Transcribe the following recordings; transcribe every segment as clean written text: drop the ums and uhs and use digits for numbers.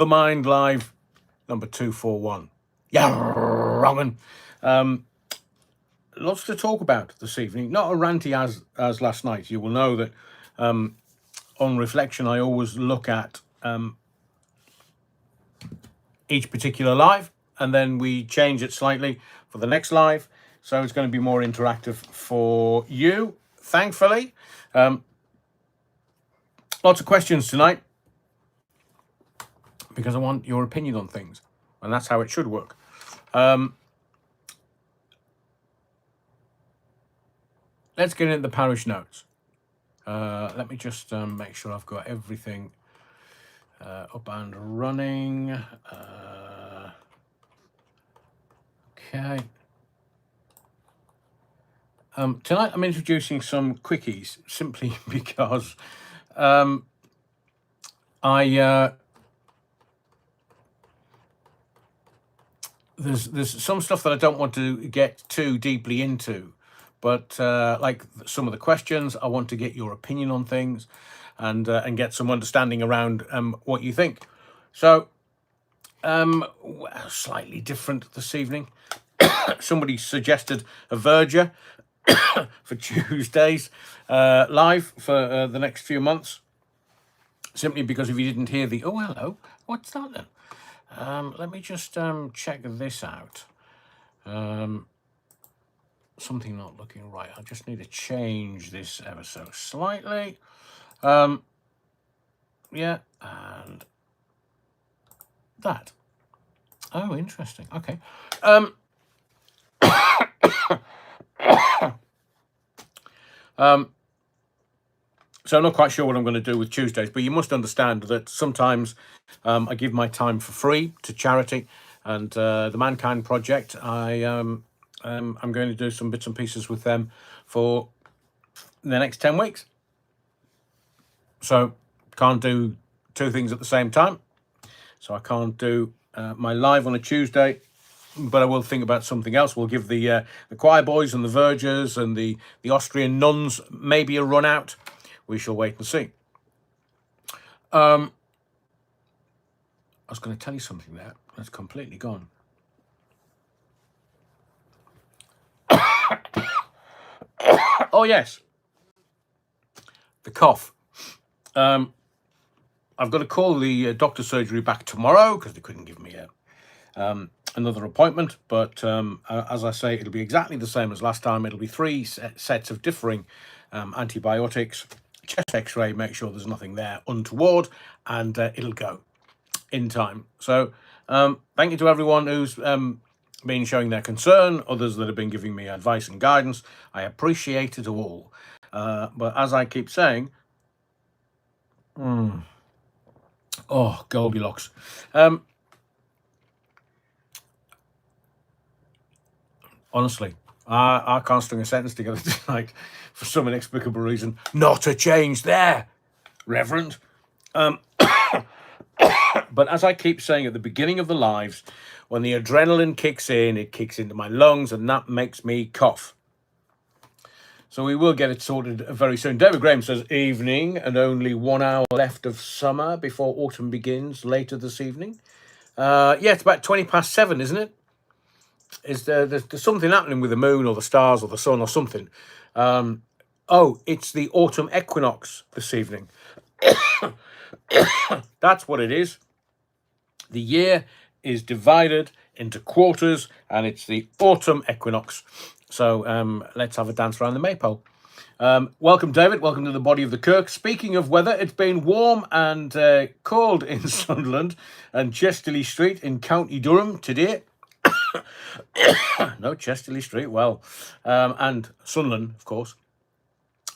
The Mind Live, number 241. Yeah, wrong. Lots to talk about this evening. Not a ranty as last night. You will know that on reflection, I always look at each particular live, and then we change it slightly for the next live. So it's going to be more interactive for you, thankfully. Lots of questions tonight, because I want your opinion on things, and that's how it should work. Let's get into the parish notes. Let me just make sure I've got everything up and running. Okay. Tonight I'm introducing some quickies simply because there's some stuff that I don't want to get too deeply into, but like some of the questions, I want to get your opinion on things and get some understanding around what you think. So slightly different this evening. Somebody suggested a verger for Tuesdays live for the next few months, simply because if you didn't hear the, oh, hello, what's that then? Let me just check this out. Something not looking right. I just need to change this ever so slightly. Yeah, and that. Oh, interesting. Okay. So I'm not quite sure what I'm going to do with Tuesdays, but you must understand that sometimes I give my time for free to charity, and the Mankind Project, I'm going to do some bits and pieces with them for the next 10 weeks. So can't do two things at the same time. So I can't do my live on a Tuesday, but I will think about something else. We'll give the choir boys and the vergers and the Austrian nuns maybe a run out. We shall wait and see. I was going to tell you something there. That's completely gone. Oh, yes. The cough. I've got to call the doctor's surgery back tomorrow because they couldn't give me another appointment. But as I say, it'll be exactly the same as last time. It'll be 3 sets of differing antibiotics, chest x-ray, make sure there's nothing there untoward, and it'll go in time. So thank you to everyone who's been showing their concern, others that have been giving me advice and guidance. I appreciate it all. But as I keep saying, oh, Goldilocks. Honestly, I can't string a sentence together tonight for some inexplicable reason. Not a change there, Reverend. But as I keep saying at the beginning of the lives, when the adrenaline kicks in, it kicks into my lungs, and that makes me cough. So we will get it sorted very soon. David Graham says, evening, and only 1 hour left of summer before autumn begins later this evening. Yeah, it's about 7:20, isn't it? There's something happening with the moon or the stars or the sun or something. Oh, it's the autumn equinox this evening. That's what it is. The year is divided into quarters, and it's the autumn equinox. So let's have a dance around the maypole. Welcome, David. Welcome to the body of the Kirk. Speaking of weather, it's been warm and cold in Sunderland and Chesterley Street in County Durham today. No, Chesterley Street, well, and Sunderland, of course.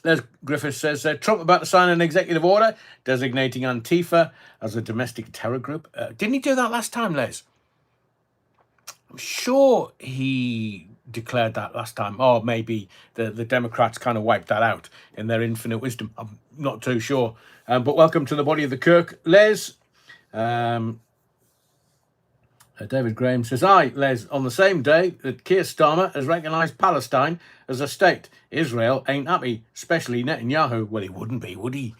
Les Griffiths says, Trump about to sign an executive order designating Antifa as a domestic terror group. Didn't he do that last time, Les? I'm sure he declared that last time. Or maybe the Democrats kind of wiped that out in their infinite wisdom. I'm not too sure. But welcome to the body of the Kirk, Les. David Graham says, aye, Les, on the same day that Keir Starmer has recognised Palestine as a state, Israel ain't happy, especially Netanyahu. Well, he wouldn't be, would he?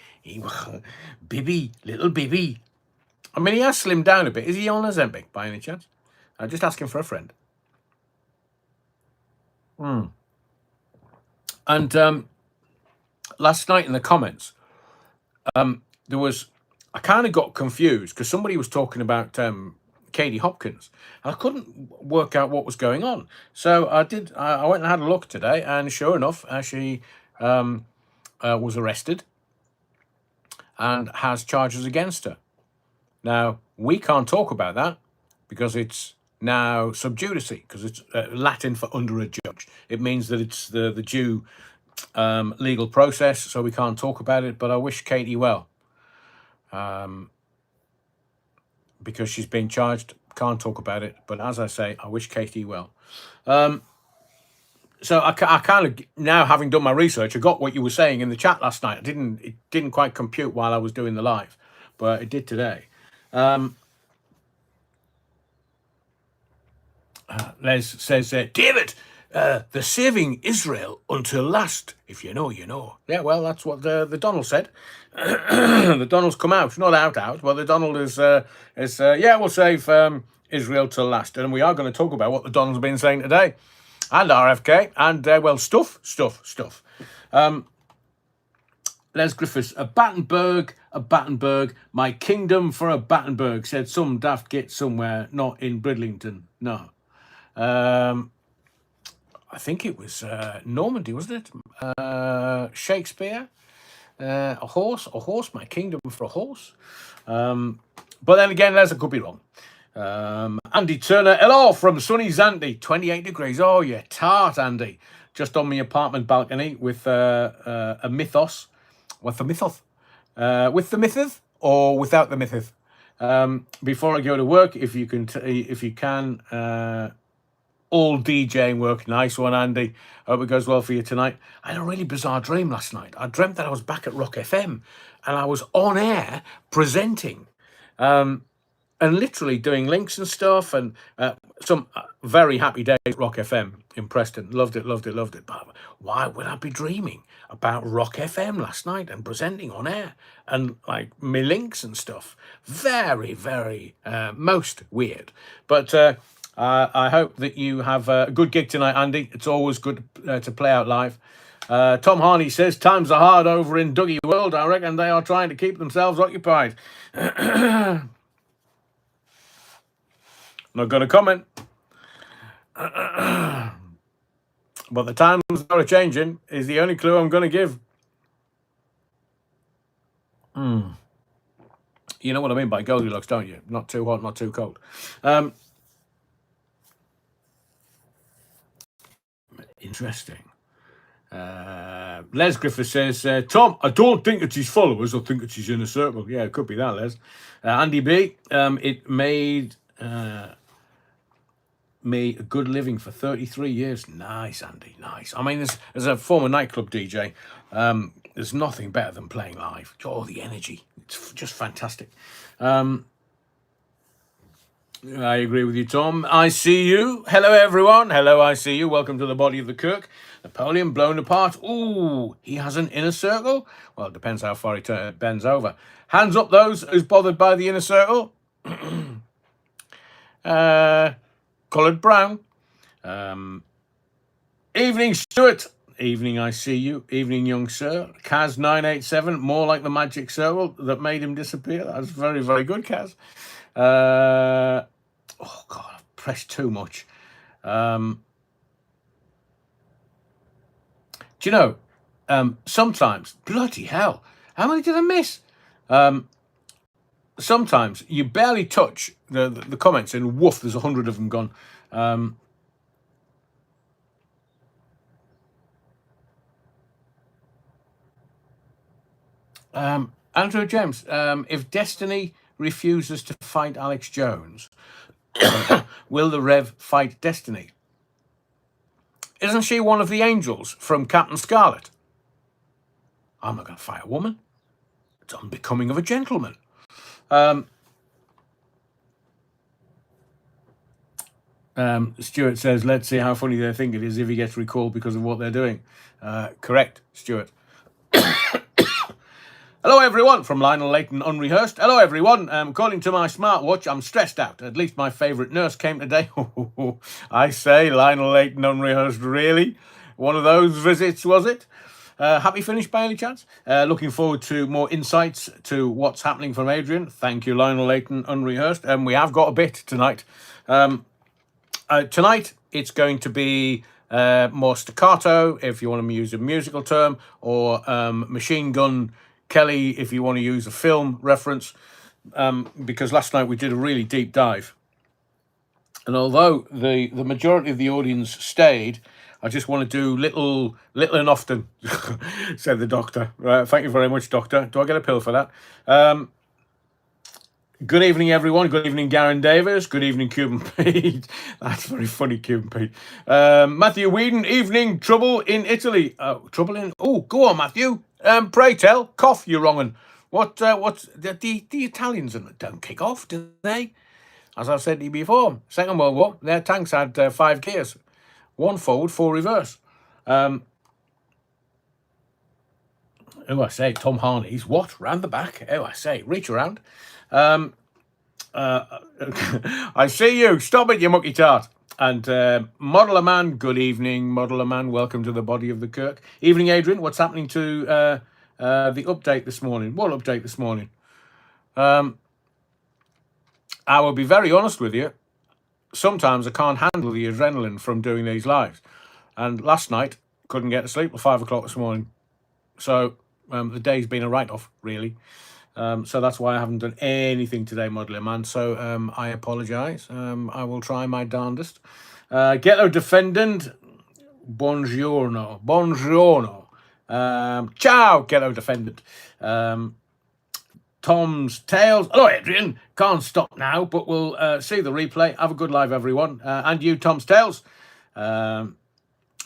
Bibi, little Bibi. I mean, he has slimmed down a bit. Is he on Ozempic by any chance? Just asking for a friend. And last night in the comments, there was, I kind of got confused because somebody was talking about Katie Hopkins, and I couldn't work out what was going on. So I went and had a look today, and sure enough, she was arrested and has charges against her. Now, we can't talk about that because it's now sub judice, because it's Latin for under a judge. It means that it's the due legal process, so we can't talk about it. But I wish Katie well, because she's been charged. Can't talk about it. But as I say, I wish Katie well. So I kind of, now having done my research, I got what you were saying in the chat last night. It didn't quite compute while I was doing the live, but it did today. Les says, David, they're saving Israel until last. If you know, you know. Yeah, well, that's what the Donald said. The Donald's come out, not out, but the Donald is yeah, we'll save Israel till last. And we are going to talk about what the Donald's been saying today. And RFK, and, well, stuff. Les Griffiths, a Battenberg, my kingdom for a Battenberg, said some daft git somewhere, not in Bridlington. No. I think it was Normandy, wasn't it? Shakespeare, a horse, my kingdom for a horse. But then again, Les, I could be wrong. Andy Turner, hello from sunny Zante, 28 degrees. Oh, yeah, tart, Andy. Just on my apartment balcony with a mythos. With the mythos? With the mythos or without the mythos? Before I go to work, if you can, all DJing work. Nice one, Andy. Hope it goes well for you tonight. I had a really bizarre dream last night. I dreamt that I was back at Rock FM and I was on air presenting. And literally doing links and stuff, and some very happy days at Rock FM in Preston. Loved it. But why would I be dreaming about Rock FM last night and presenting on air and like my links and stuff? Very, very most weird. But I hope that you have a good gig tonight, Andy. It's always good to play out live. Tom Harney says, times are hard over in Dougie World. I reckon they are trying to keep themselves occupied. Not going to comment. But the times are changing is the only clue I'm going to give. You know what I mean by Goldilocks, don't you? Not too hot, not too cold. Interesting. Les Griffith says, Tom, I don't think it's his followers. I think it's his inner circle. Yeah, it could be that, Les. Andy B, it made me a good living for 33 years. Nice, Andy, nice. I mean, as a former nightclub DJ, there's nothing better than playing live. Oh, the energy. It's just fantastic. I agree with you, Tom. I see you. Hello, everyone. Hello, I see you. Welcome to the body of the Kirk. Napoleon blown apart. Ooh, he has an inner circle? Well, it depends how far he bends over. Hands up those who's bothered by the inner circle. Coloured brown. Evening, Stuart. Evening, I see you. Evening, young sir. Kaz 987, more like the magic circle that made him disappear. That's very, very good, Kaz. Oh, God, I've pressed too much. Do you know, sometimes, bloody hell, how many did I miss? Sometimes you barely touch the comments and woof, there's 100 of them gone. Andrew James, if Destiny refuses to fight Alex Jones, will the Rev fight Destiny? Isn't she one of the angels from Captain Scarlet? I'm not going to fight a woman. It's unbecoming of a gentleman. Stuart says, let's see how funny they think it is if he gets recalled because of what they're doing. Correct, Stuart. Hello, everyone, from Lionel Leighton Unrehearsed. Hello, everyone. According to my smartwatch, I'm stressed out. At least my favourite nurse came today. I say, Lionel Leighton Unrehearsed, really? One of those visits, was it? Happy finish by any chance? Looking forward to more insights to what's happening from Adrian. Thank you, Lionel Leighton Unrehearsed. We have got a bit tonight. Tonight, it's going to be more staccato, if you want to use a musical term, or Machine Gun Kelly, if you want to use a film reference, because last night we did a really deep dive. And although the majority of the audience stayed, I just want to do little and often, said the doctor. Thank you very much, doctor. Do I get a pill for that? Good evening, everyone. Good evening, Garen Davis. Good evening, Cuban Pete. That's very funny, Cuban Pete. Matthew Whedon. Evening. Trouble in Italy. Trouble in... Oh, go on, Matthew. Pray tell. Cough, you wrong 'un. What's the Italians don't kick off, do they? As I've said to you before, Second World War, their tanks had 5 gears. 1 forward, 4 reverse. I say, Tom Harney's. What? Round the back? I say, reach around. I see you. Stop it, you mucky tart. And Modeler Man, good evening, Modeler Man. Welcome to the body of the Kirk. Evening, Adrian. What's happening to the update this morning? What update this morning? I will be very honest with you. Sometimes I can't handle the adrenaline from doing these lives. And last night, couldn't get to sleep till 5 o'clock this morning. So the day's been a write-off, really. So that's why I haven't done anything today, Modeler Man. So I apologise. I will try my darndest. Ghetto Defendant, buongiorno. Buongiorno. Ciao, Ghetto Defendant. Tom's Tales. Hello, Adrian. Can't stop now, but we'll see the replay. Have a good live, everyone. And you, Tom's Tales. Hope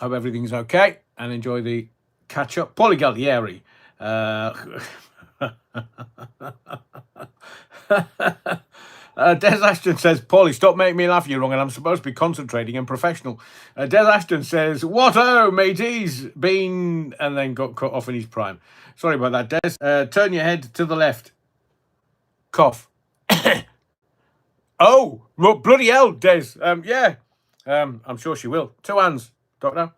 everything's okay. And enjoy the catch-up. Paulie Galtieri. Des Ashton says, Paulie, stop making me laugh, you're wrong, and I'm supposed to be concentrating and professional. Des Ashton says, what-o, mateys, been, and then got cut off in his prime. Sorry about that, Des. Turn your head to the left. Cough. Oh, bloody hell, Des. Yeah. I'm sure she will. 2 hands, doctor.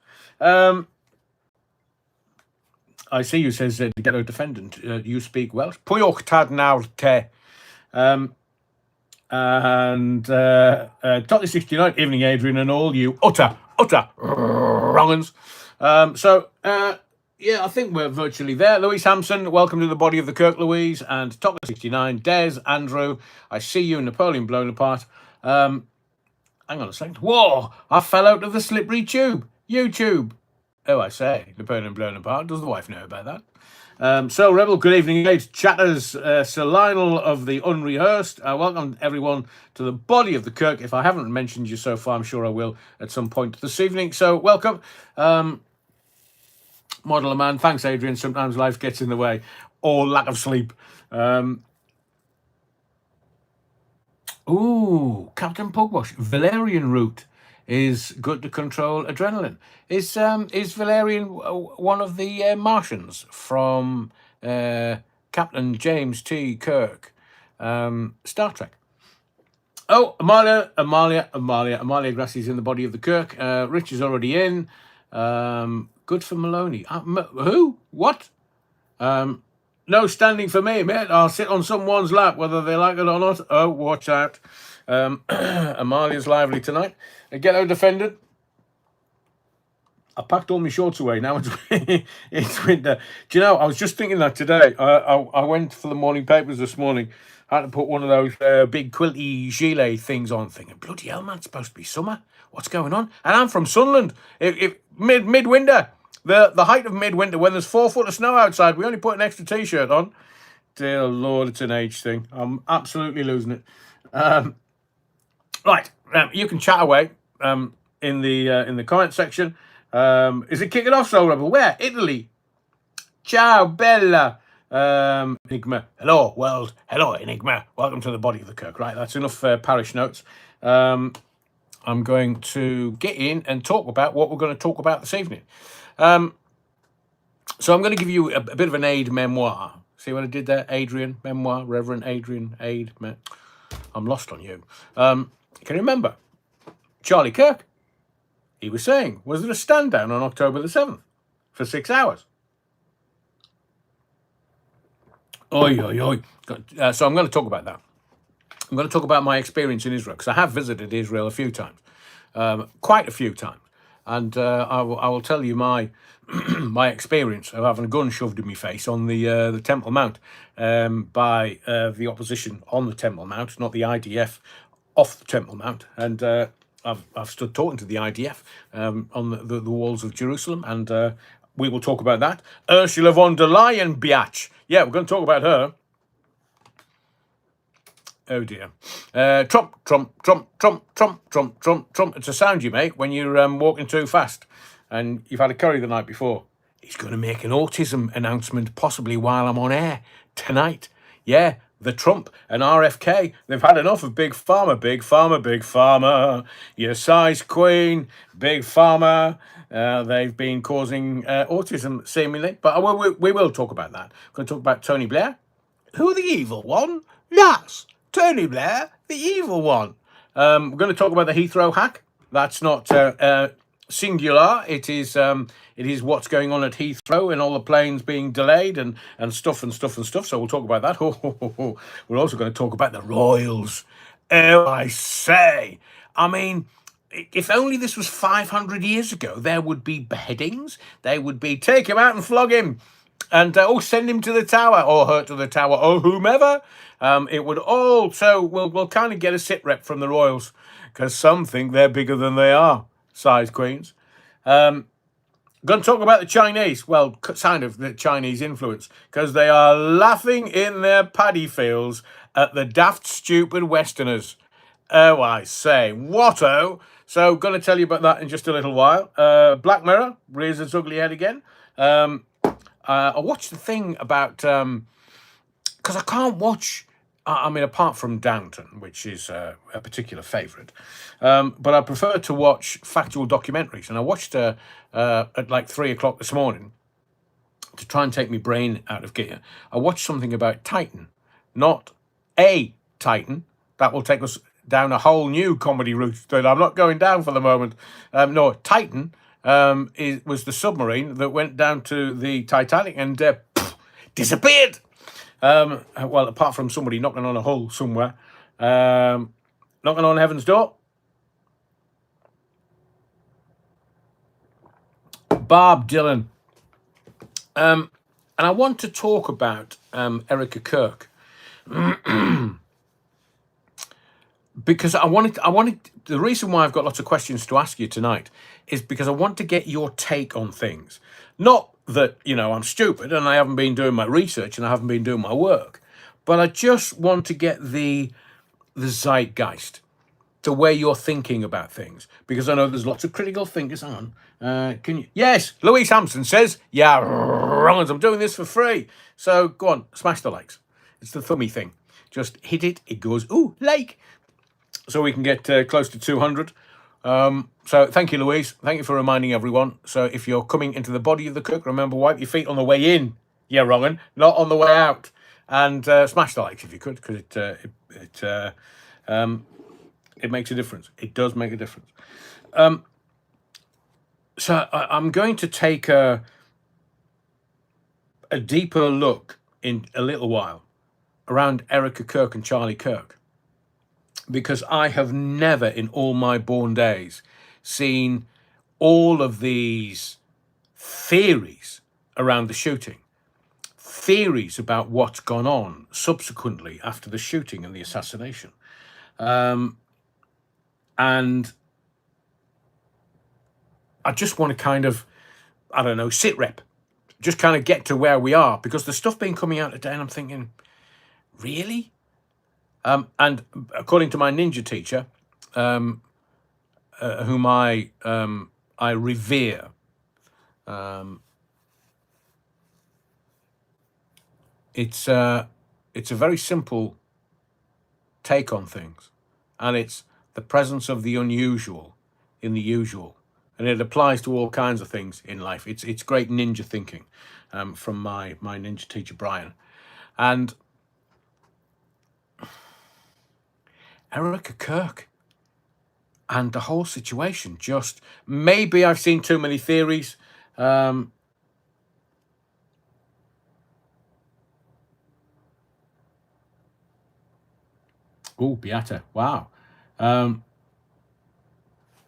I see you, says the Ghetto Defendant. You speak Welsh. Pwy'ch tad nawr te. And Totally 69, evening, Adrian, and all you utter wrong-uns. Yeah, I think we're virtually there. Louise Hampson, welcome to the body of the Kirk, Louise. And Totally 69, Des, Andrew. I see you, Napoleon blown apart. Hang on a second. Whoa, I fell out of the slippery tube. YouTube. Oh, I say, Napoleon blown apart. Does the wife know about that? So, Rebel, good evening, ladies. Chatters, Sir Lionel of the Unrehearsed. Welcome, everyone, to the body of the Kirk. If I haven't mentioned you so far, I'm sure I will at some point this evening. So, welcome. Modeler Man, thanks, Adrian. Sometimes life gets in the way, or lack of sleep. Ooh, Captain Pugwash, Valerian route is good to control adrenaline. Is Valerian one of the Martians from Captain James T. Kirk, Star Trek? Oh, Amalia Grassie's in the body of the Kirk. Rich is already in. Good for Maloney. Who? What? No standing for me, mate. I'll sit on someone's lap, whether they like it or not. Oh, watch out. Amalia's lively tonight. Ghetto Defendant. I packed all my shorts away. Now it's winter. Do you know, I was just thinking that today. I went for the morning papers this morning. I had to put one of those big quilty gilet things on, thinking, bloody hell, man, it's supposed to be summer. What's going on? And I'm from Sunderland. If midwinter, the height of midwinter, when there's 4 foot of snow outside, we only put an extra t-shirt on. Dear Lord, it's an age thing. I'm absolutely losing it. Right, you can chat away in the comment section. Is it kicking off, Soul Rebel? Where? Italy. Ciao, Bella. Enigma. Hello, world. Hello, Enigma. Welcome to the body of the Kirk. Right, that's enough parish notes. I'm going to get in and talk about what we're going to talk about this evening. So I'm going to give you a bit of an aid memoir. See what I did there? Adrian, memoir, Reverend Adrian, I'm lost on you. Can you remember? Charlie Kirk, he was saying, was there a stand down on October the 7th for 6 hours? Oi, oi, oi. So I'm going to talk about that. I'm going to talk about my experience in Israel, because I have visited Israel a few times, quite a few times. And I will tell you my my experience of having a gun shoved in my face on the Temple Mount by the opposition on the Temple Mount, not the IDF off the Temple Mount. And I've stood talking to the IDF on the walls of Jerusalem, and we will talk about that. Ursula von der Leyen, biatch. Yeah, we're going to talk about her. Oh dear. Trump, Trump, Trump, Trump, Trump, Trump, Trump, Trump. It's a sound you make when you're walking too fast and you've had a curry the night before. He's going to make an autism announcement possibly while I'm on air tonight. Yeah, the Trump and RFK, they've had enough of Big Pharma, Big Pharma, Big Pharma. Your size queen, Big Pharma. They've been causing autism seemingly. But we will talk about that. We're going to talk about Tony Blair. Who the evil one? Yes, Tony Blair, the evil one. We're going to talk about the Heathrow hack. That's not singular. It is what's going on at Heathrow and all the planes being delayed and stuff. So we'll talk about that. We're also going to talk about the royals. Oh, I say. I mean, if only this was 500 years ago, there would be beheadings. They would be take him out and flog him. And send him to the tower, or her to the tower, or whomever. It would all, so we'll kind of get a sit rep from the royals, because some think they're bigger than they are, size queens. Going to talk about the Chinese, well, kind of the Chinese influence, because they are laughing in their paddy fields at the daft, stupid Westerners. Oh, I say, what-o? So, going to tell you about that in just a little while. Black Mirror rears its ugly head again. I watched the thing about, because I can't watch, I mean, apart from Downton, which is a particular favourite, but I prefer to watch factual documentaries. And I watched at like 3 o'clock this morning to try and take my brain out of gear. I watched something about Titan, not a Titan. That will take us down a whole new comedy route that I'm not going down for the moment. No, Titan. Was the submarine that went down to the Titanic and disappeared. Well, apart from somebody knocking on a hull somewhere, knocking on heaven's door. Bob Dylan. And I want to talk about Erica Kirk. Because I wanted, the reason why I've got lots of questions to ask you tonight is because I want to get your take on things. Not that, I'm stupid and I haven't been doing my research and I haven't been doing my work, but I just want to get the zeitgeist, the way you're thinking about things, because I know there's lots of critical thinkers on. Can you? Yes, Louise Hampson says, yeah, wrong, I'm doing this for free. So go on, smash the likes. It's the thummy thing. Just hit it, it goes, ooh, like. So we can get close to 200. So thank you, Louise. Thank you for reminding everyone. So if you're coming into the body of the cook, remember, wipe your feet on the way in. Yeah, wrong un, not on the way out. And smash the likes if you could, because it makes a difference. It does make a difference. So I'm going to take a deeper look in a little while around Erica Kirk and Charlie Kirk, because I have never in all my born days seen all of these theories around the shooting, theories about what's gone on subsequently after the shooting and the assassination. And I just want to kind of, I don't know, sit rep, just kind of get to where we are, because the stuff been coming out today and I'm thinking, really? And according to my ninja teacher, whom I revere, it's a very simple take on things, and it's the presence of the unusual in the usual, and it applies to all kinds of things in life. It's great ninja thinking from my ninja teacher Brian. And Erica Kirk and the whole situation, just maybe I've seen too many theories. Oh, Beata, wow.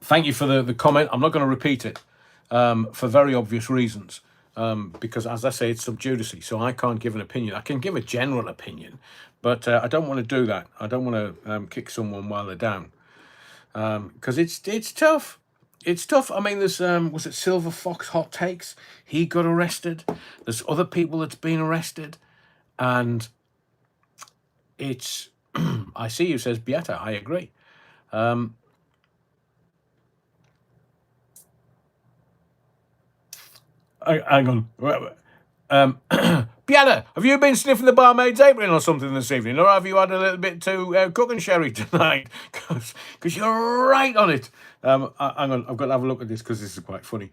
Thank you for the comment. I'm not going to repeat it for very obvious reasons, because, as I say, it's sub judice, so I can't give an opinion. I can give a general opinion, but I don't want to do that. I don't want to kick someone while they're down, because it's tough. It's tough. I mean, there's was it Silver Fox Hot Takes? He got arrested. There's other people that's been arrested, and it's. I see you, says Beata. I agree. Hang on. Beata, have you been sniffing the barmaid's apron or something this evening? Or have you had a little bit too cooking sherry tonight? Because you're right on it. Hang on, I've got to have a look at this because this is quite funny.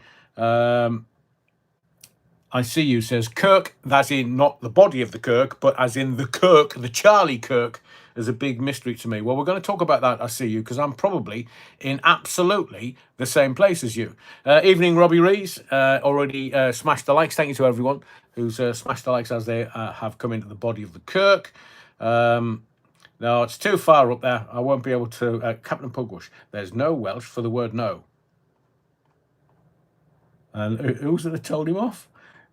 I see you, says Kirk, that's in not the body of the Kirk, but as in the Kirk, the Charlie Kirk, is a big mystery to me. Well, we're going to talk about that, I see you, because I'm probably in absolutely the same place as you. Evening, Robbie Rees, already smashed the likes. Thank you to everyone who's smashed the likes as they have come into the body of the Kirk. No, it's too far up there. I won't be able to. Captain Pugwash, there's no Welsh for the word no. And who's it that told him off?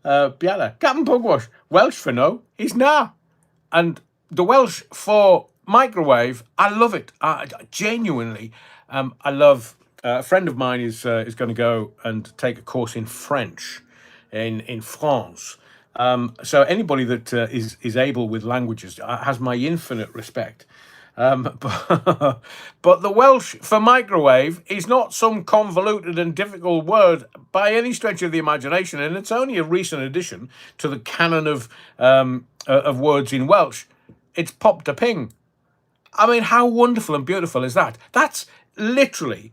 Beata, Captain Pugwash, Welsh for no, he's nah. And the Welsh for microwave, I love it. Genuinely, I love. A friend of mine is going to go and take a course in French, in France. So anybody that is able with languages has my infinite respect. But the Welsh for microwave is not some convoluted and difficult word by any stretch of the imagination, and it's only a recent addition to the canon of words in Welsh. It's pop da ping. I mean, how wonderful and beautiful is that? That's literally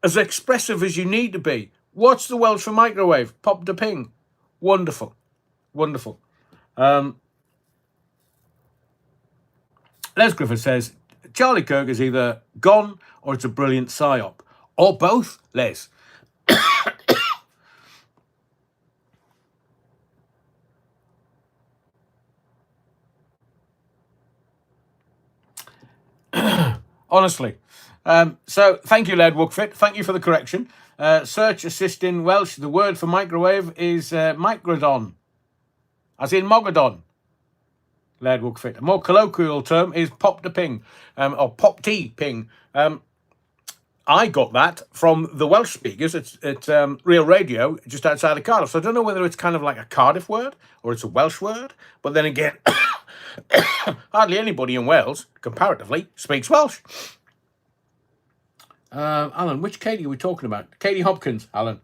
as expressive as you need to be. What's the Welsh for microwave? Pop da ping. Wonderful. Wonderful. Les Griffith says, Charlie Kirk is either gone or it's a brilliant psyop. Or both, Les. Honestly. So thank you, Led Wookfit. Thank you for the correction. Search assist in Welsh. The word for microwave is microdon, as in Mogadon. Laird Wookfit. A more colloquial term is pop da ping, or pop tea ping. I got that from the Welsh speakers at Real Radio just outside of Cardiff. So I don't know whether it's kind of like a Cardiff word or it's a Welsh word. But then again, hardly anybody in Wales, comparatively, speaks Welsh. Alan, which Katie are we talking about? Katie Hopkins, Alan.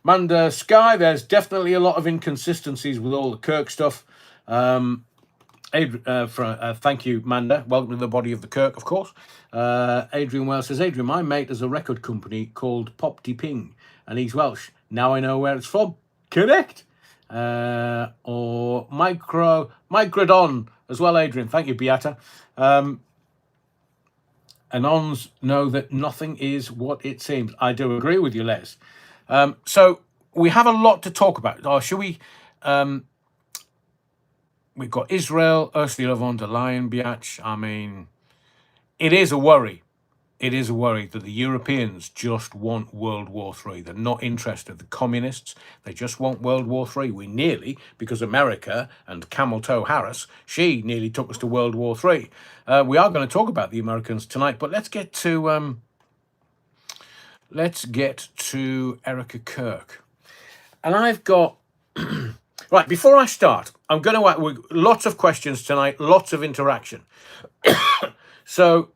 Manda Sky, there's definitely a lot of inconsistencies with all the Kirk stuff. Thank you, Manda. Welcome to the body of the Kirk, of course. Adrian Wells says, Adrian, my mate has a record company called Pop de Ping, and he's Welsh. Now I know where it's from. Correct. Or Microdon as well, Adrian. Thank you, Beata. Anons know that nothing is what it seems. I do agree with you, Les. So we have a lot to talk about. Or should we... We've got Israel, Ursula von der Leyen, Biatch. I mean, it is a worry. It is a worry that the Europeans just want World War III. They're not interested. The communists, they just want World War III. We nearly, because America and Camel Toe Harris, she nearly took us to World War III. We are going to talk about the Americans tonight, but let's get to Erica Kirk. And I've got... Right, before I start, I'm going to lots of questions tonight, lots of interaction. So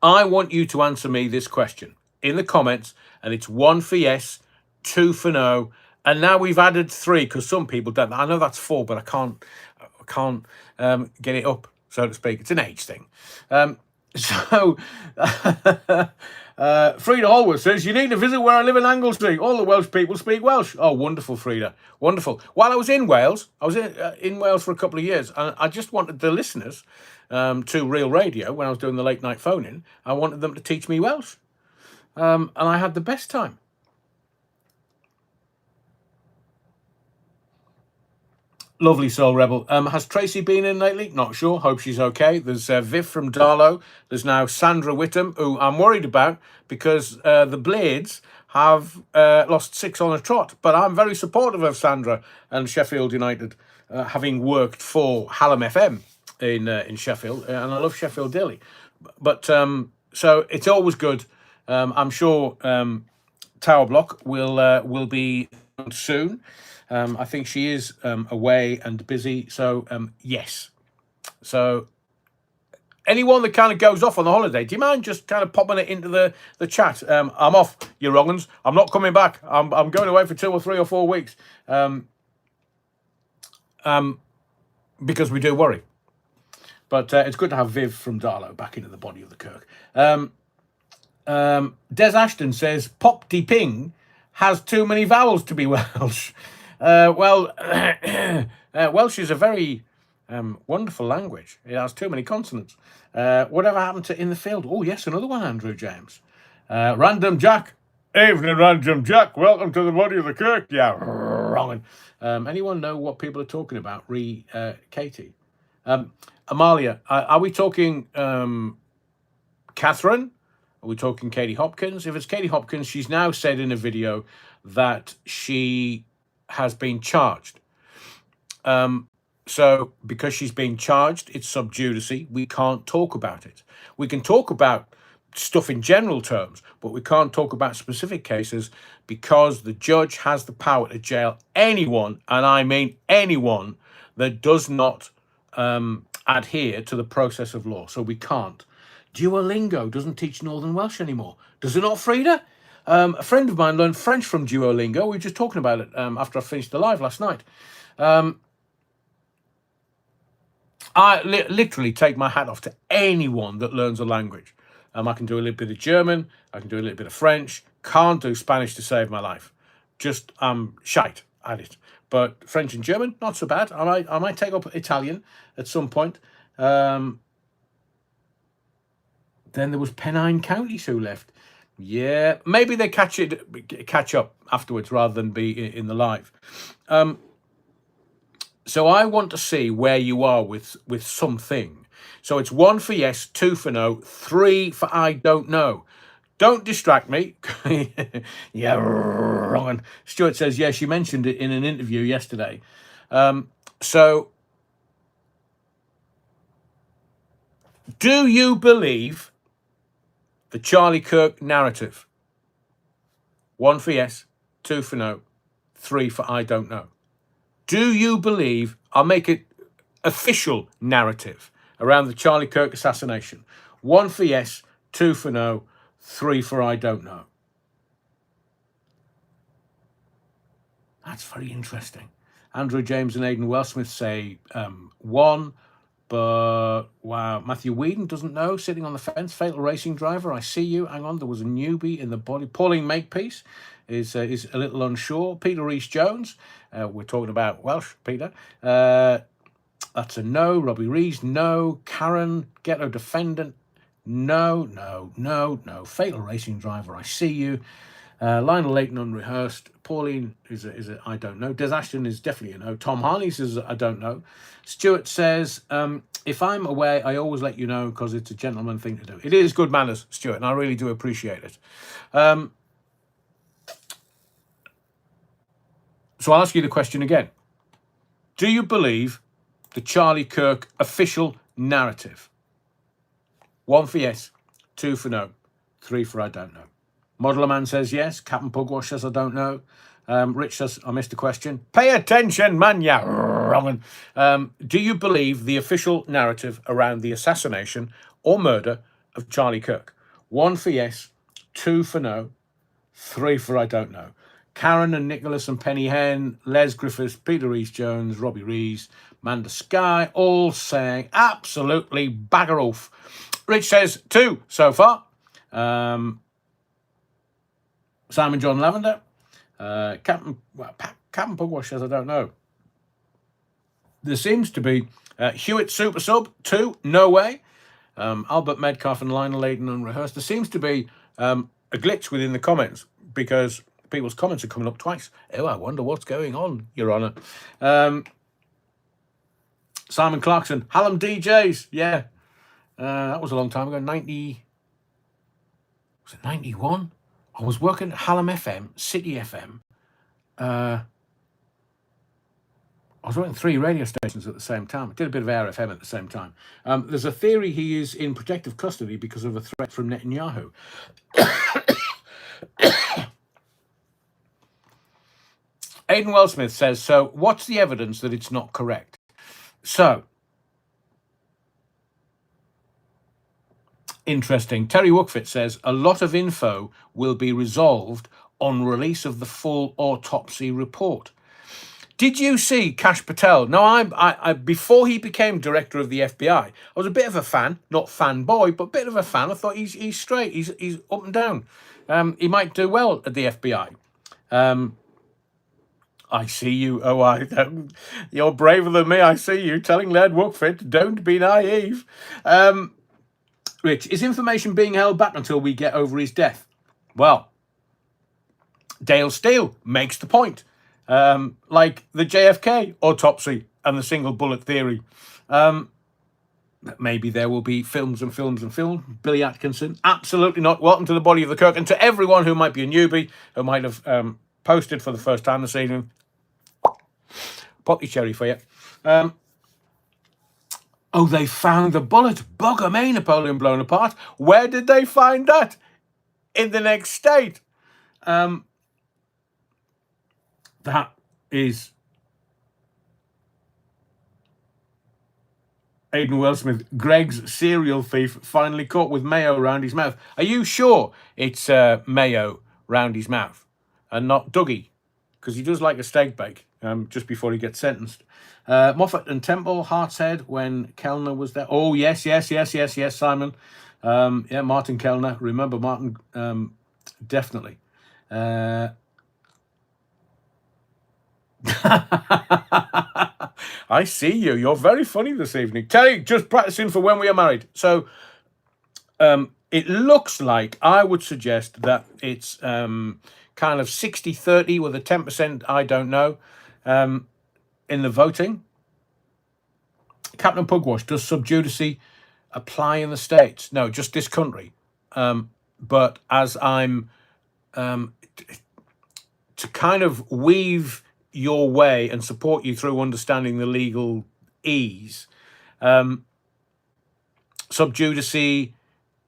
I want you to answer me this question in the comments, and it's 1 for yes, 2 for no, and now we've added 3 because some people don't. I know that's 4, but I can't get it up, so to speak. It's an age thing. So Frida Holworth says, you need to visit where I live in Anglesey. All the Welsh people speak Welsh. Oh, wonderful, Frida. Wonderful. While I was in Wales, I was in Wales for a couple of years, and I just wanted the listeners to Real Radio, when I was doing the late night phone-in, I wanted them to teach me Welsh. And I had the best time. Lovely Soul Rebel. Has Tracy been in lately? Not sure. Hope she's okay. There's Viv from Darlow. There's now Sandra Whittam, who I'm worried about because the Blades have lost 6 on a trot. But I'm very supportive of Sandra and Sheffield United, having worked for Hallam FM in Sheffield, and I love Sheffield dearly. But so it's always good. I'm sure Tower Block will be soon. I think she is away and busy. So, yes. So, anyone that kind of goes off on the holiday, do you mind just kind of popping it into the chat? I'm off, you wrong'uns. I'm not coming back. I'm going away for 2 or 3 or 4 weeks. Because we do worry. But it's good to have Viv from Darlow back into the body of the Kirk. Des Ashton says, Pop de Ping has too many vowels to be Welsh. Well, Welsh is a very wonderful language. It has too many consonants. Whatever happened to in the field? Oh, yes, another one, Andrew James. Random Jack. Evening, Random Jack. Welcome to the body of the Kirk. Yeah, wrong. Anyone know what people are talking about? Katie. Amalia, are we talking Catherine? Are we talking Katie Hopkins? If it's Katie Hopkins, she's now said in a video that she has been charged. So because she's been charged, it's sub judice. We can't talk about it. We can talk about stuff in general terms, but we can't talk about specific cases because the judge has the power to jail anyone, and I mean anyone, that does not adhere to the process of law. So we can't. Duolingo doesn't teach Northern Welsh anymore. Does it not, Frida? A friend of mine learned French from Duolingo. We were just talking about it after I finished the live last night. I literally take my hat off to anyone that learns a language. I can do a little bit of German. I can do a little bit of French. Can't do Spanish to save my life. Just shite at it. But French and German, not so bad. I might take up Italian at some point. Then there was Pennine Counties who left. Yeah, maybe they catch up afterwards rather than be in the live. So I want to see where you are with something. So it's 1 for yes, 2 for no, 3 for I don't know. Don't distract me. Yeah, wrong. Stuart says, yeah, she mentioned it in an interview yesterday. So do you believe the Charlie Kirk narrative? 1 for yes, 2 for no, 3 for I don't know. Do you believe, I'll make it official narrative around the Charlie Kirk assassination. 1 for yes, 2 for no, 3 for I don't know. That's very interesting. Andrew James and Aidan Wellsmith say 1, but wow. Matthew Whedon doesn't know, sitting on the fence. Fatal Racing Driver, I see you. Hang on, there was a newbie in the body. Pauline Makepeace is a little unsure. Peter Rees-Jones, we're talking about Welsh, Peter. That's a no. Robbie Rees, no. Karen, Ghetto Defendant, no. Fatal Racing Driver, I see you. Lionel Leighton, Unrehearsed. Pauline is a I don't know. Des Ashton is definitely a no. Tom Harley says I don't know. Stuart says, if I'm away, I always let you know because it's a gentleman thing to do. It is good manners, Stuart, and I really do appreciate it. So I'll ask you the question again. Do you believe the Charlie Kirk official narrative? 1 for yes, 2 for no, 3 for I don't know. Modeler Man says yes. Captain Pugwash says I don't know. Rich says I missed a question. Pay attention, man, ya wrong. Do you believe the official narrative around the assassination or murder of Charlie Kirk? 1 for yes, 2 for no, 3 for I don't know. Karen and Nicholas and Penny Hen, Les Griffiths, Peter Rees-Jones, Robbie Rees, Manda Sky, all saying absolutely bagger off. Rich says 2 so far. Simon John Lavender. Captain Pugwash says, I don't know. There seems to be Hewitt Super Sub 2, no way. Albert Medcalf and Lionel Layden unrehearsed. There seems to be a glitch within the comments because people's comments are coming up twice. Oh, I wonder what's going on, Your Honour. Simon Clarkson, Hallam DJs, yeah. That was a long time ago, 90... Was it 91? I was working at Hallam FM, City FM. I was working 3 radio stations at the same time. I did a bit of Air FM at the same time. There's a theory he is in protective custody because of a threat from Netanyahu. Aidan Wellsmith says, so what's the evidence that it's not correct? So, interesting. Terry Wookfit says, a lot of info will be resolved on release of the full autopsy report. Did you see Kash Patel? No, I before he became director of the FBI, I was a bit of a fan, not fanboy, but a bit of a fan. I thought he's straight, he's up and down. He might do well at the FBI. I see you. Oh, you're braver than me. I see you telling Laird Wookfit, don't be naive. Rich, is information being held back until we get over his death? Well, Dale Steele makes the point. Like the JFK autopsy and the single bullet theory. Maybe there will be films and films and films. Billy Atkinson, absolutely not. Welcome to the Body of the Kirk. And to everyone who might be a newbie, who might have posted for the first time this evening, Poppy cherry for you. Oh, they found the bullet. Bugger me, Napoleon blown apart. Where did they find that? In the next state. That is Aidan Wellsmith. Greg's serial thief finally caught with mayo round his mouth. Are you sure it's mayo round his mouth and not Dougie? Because he does like a steak bake just before he gets sentenced. Moffat and Temple, Hartshead, when Kellner was there. Oh, yes, Simon. Yeah, Martin Kellner. Remember Martin, definitely. I see you. You're very funny this evening. Terry, just practicing for when we are married. So it looks like I would suggest that it's kind of 60-30 with a 10%, I don't know, in the voting. Captain Pugwash, does sub judice apply in the States? No, just this country. But as I'm to kind of weave your way and support you through understanding the legal ease, sub judice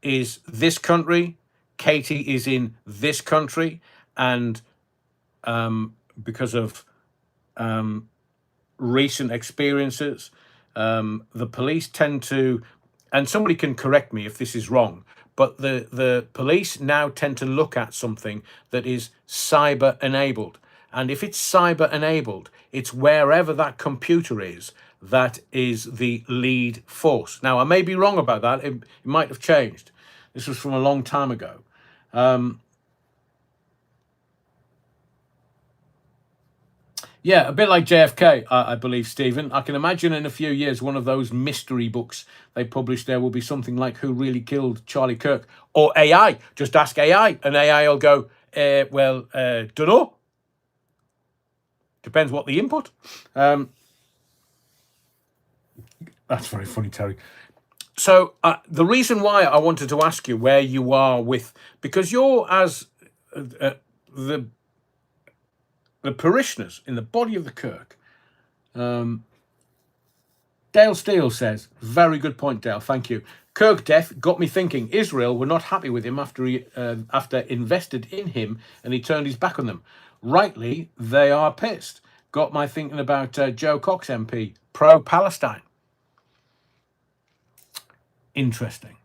is this country, Katie is in this country, and because of recent experiences, the police tend to, and somebody can correct me if this is wrong, but the police now tend to look at something that is cyber enabled. And if it's cyber enabled, it's wherever that computer is, that is the lead force. Now, I may be wrong about that. It might have changed. This was from a long time ago. Yeah, a bit like JFK, I believe, Stephen. I can imagine in a few years, one of those mystery books they publish, there will be something like Who Really Killed Charlie Kirk? Or AI. Just ask AI, and AI will go, dunno. Depends what the input. That's very funny, Terry. So the reason why I wanted to ask you where you are with, because you're as the parishioners in the body of the Kirk. Dale Steele says, very good point, Dale, thank you. Kirk death got me thinking. Israel were not happy with him after he invested in him and he turned his back on them. Rightly, they are pissed. Got my thinking about Joe Cox MP, pro-Palestine. Interesting.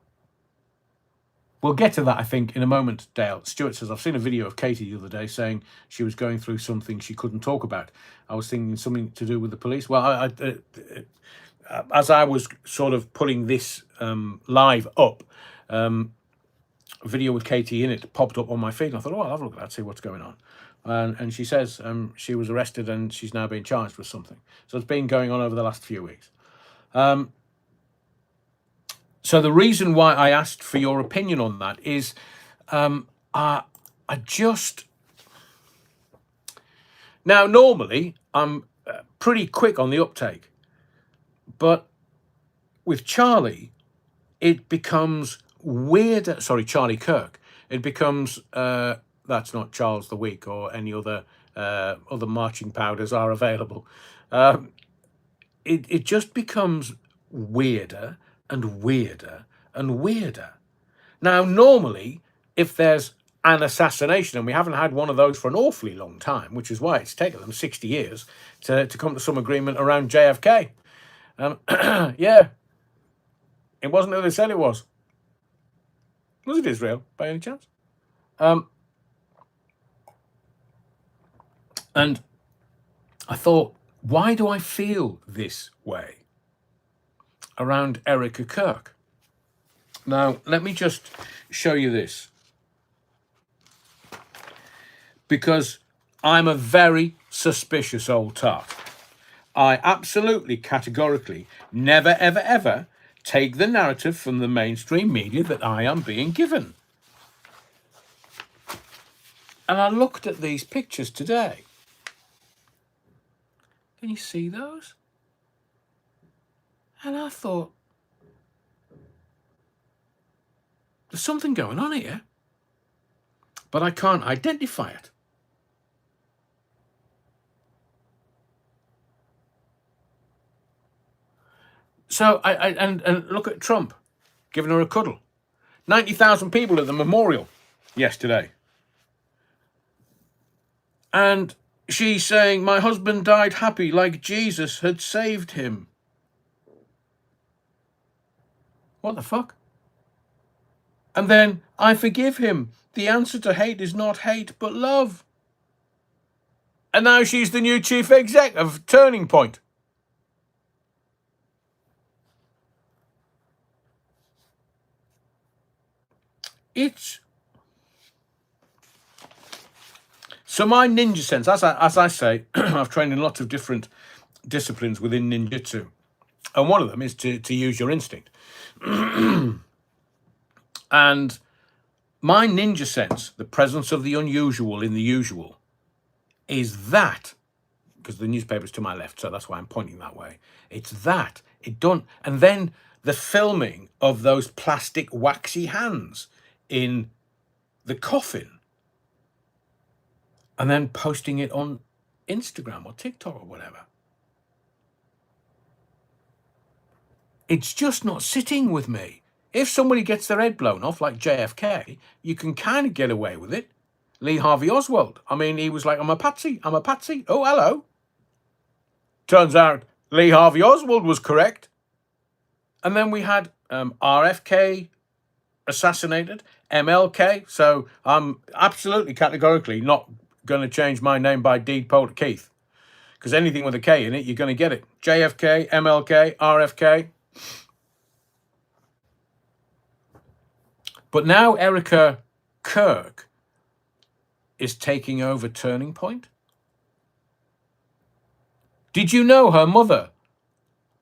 We'll get to that, I think, in a moment, Dale. Stuart says, I've seen a video of Katie the other day saying she was going through something she couldn't talk about. I was thinking something to do with the police. Well, as I was sort of putting this live up, video with Katie in it popped up on my feed, and I thought, oh, I'll have a look at that, see what's going on. And she says she was arrested and she's now being charged with something. So it's been going on over the last few weeks. So the reason why I asked for your opinion on that is I just... Now, normally, I'm pretty quick on the uptake. But with Charlie, it becomes weirder. Sorry, Charlie Kirk. It becomes... that's not Charles the Weak or any other marching powders are available. It just becomes weirder and weirder and weirder. Now, normally, if there's an assassination, and we haven't had one of those for an awfully long time, which is why it's taken them 60 years to come to some agreement around JFK. Yeah, it wasn't who they said it was. Was it Israel, by any chance? And I thought, why do I feel this way around Erica Kirk? Now, let me just show you this. Because I'm a very suspicious old tart. I absolutely, categorically, never, ever, ever take the narrative from the mainstream media that I am being given. And I looked at these pictures today. Can you see those? And I thought, there's something going on here, but I can't identify it. So and look at Trump giving her a cuddle. 90,000 people at the memorial yesterday. And she's saying, my husband died happy like Jesus had saved him. What the fuck? And then, I forgive him. The answer to hate is not hate, but love. And now she's the new chief exec of Turning Point. It's... So my ninja sense, as I say, I've trained in lots of different disciplines within ninjutsu. And one of them is to use your instinct. And my ninja sense, the presence of the unusual in the usual, is that, because the newspaper's to my left, so that's why I'm pointing that way. It's that. It done. And then the filming of those plastic waxy hands in the coffin. And then posting it on Instagram or TikTok or whatever. It's just not sitting with me. If somebody gets their head blown off like JFK, you can kind of get away with it. Lee Harvey Oswald. I mean, he was like, I'm a patsy. I'm a patsy. Oh, hello. Turns out Lee Harvey Oswald was correct. And then we had RFK assassinated, MLK. So I'm absolutely categorically not going to change my name by deed poll to Keith. Because anything with a K in it, you're going to get it. JFK, MLK, RFK. But now Erica Kirk is taking over Turning Point. Did you know her mother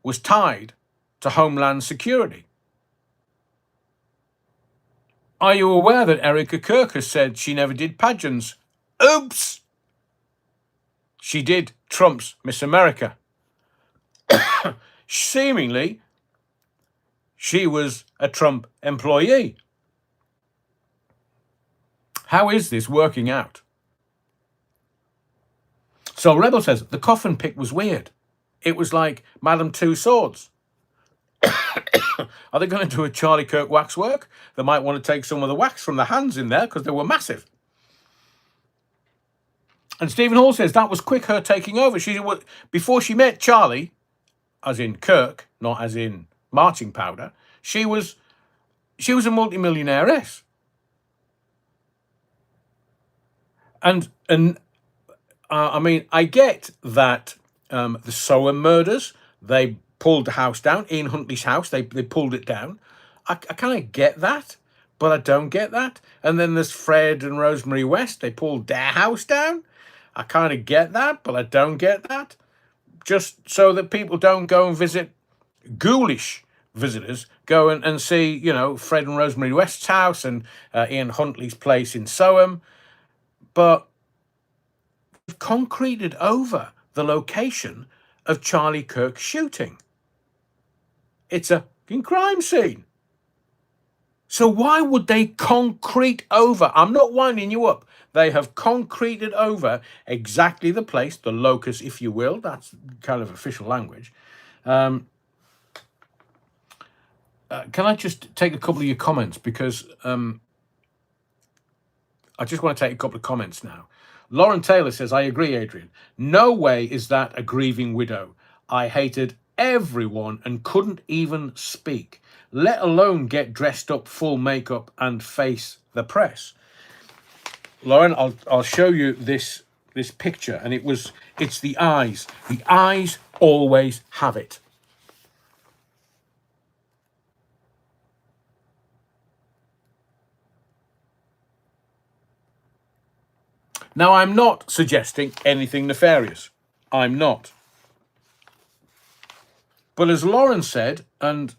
was tied to Homeland Security? Are you aware that Erica Kirk has said she never did pageants? Oops! She did Trump's Miss America. Seemingly, she was a Trump employee. How is this working out? So Rebel says, the coffin pick was weird. It was like Madame Two Swords. Are they going to do a Charlie Kirk waxwork? They might want to take some of the wax from the hands in there because they were massive. And Stephen Hall says that was quick, her taking over. Before she met Charlie, as in Kirk, not as in marching powder, she was a multimillionairess. And I mean, I get that the Sower murders, they pulled the house down. Ian Huntley's house, they pulled it down. I kind of get that. but I don't get that. And then there's Fred and Rosemary West. They pulled their house down. I kind of get that, but I don't get that. Just so that people don't go and visit ghoulish visitors, go and see, you know, Fred and Rosemary West's house and Ian Huntley's place in Soham. But they've concreted over the location of Charlie Kirk's shooting. It's a fucking crime scene. So why would they concrete over? I'm not winding you up. They have concreted over exactly the place, the locus, if you will. That's kind of official language. Can I just take a couple of your comments? Because I just want to take a couple of comments now. Lauren Taylor says, I agree, Adrian. No way is that a grieving widow. I hated everyone and couldn't even speak, let alone get dressed up full makeup and face the press. Lauren, I'll show you this picture, and it's the eyes. The eyes always have it. Now, I'm not suggesting anything nefarious. I'm not. But as Lauren said, and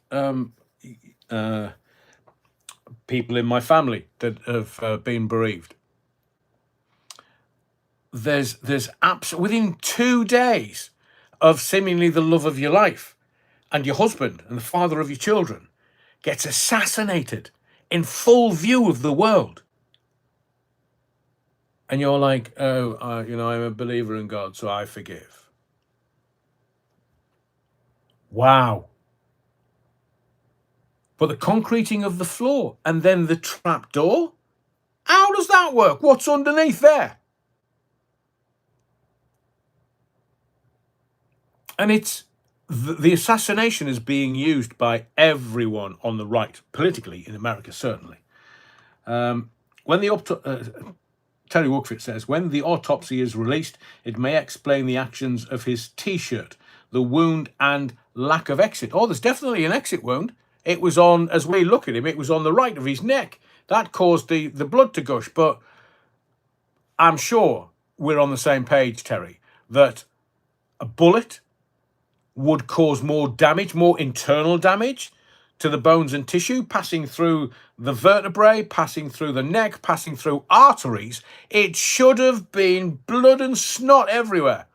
people in my family that have been bereaved, there's within 2 days of seemingly the love of your life, and your husband and the father of your children gets assassinated in full view of the world. And you're like, oh, I'm a believer in God, so I forgive. Wow. But the concreting of the floor and then the trap door, how does that work? What's underneath there? And it's the assassination is being used by everyone on the right, politically in America, certainly. When the Terry Wookfit says, when the autopsy is released, it may explain the actions of his T-shirt, the wound and lack of exit. Oh, there's definitely an exit wound. It was on, as we look at him, it was on the right of his neck. That caused the blood to gush. But I'm sure we're on the same page, Terry, that a bullet would cause more damage, more internal damage to the bones and tissue, passing through the vertebrae, passing through the neck, passing through arteries. It should have been blood and snot everywhere.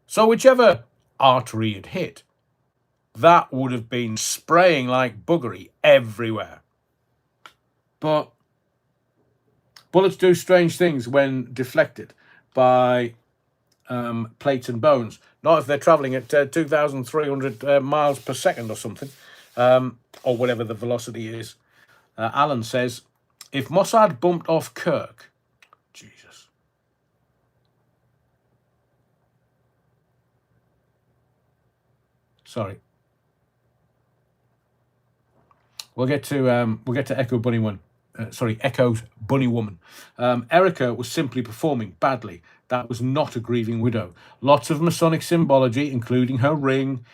So whichever artery it hit, that would have been spraying like buggery everywhere. But bullets do strange things when deflected by plates and bones. Not if they're traveling at 2,300 miles per second or something, or whatever the velocity is. Alan says, if Mossad bumped off Kirk, Jesus. Sorry. We'll get to Echo Bunny One. Echo's Bunny Woman. Erica was simply performing badly. That was not a grieving widow. Lots of Masonic symbology, including her ring,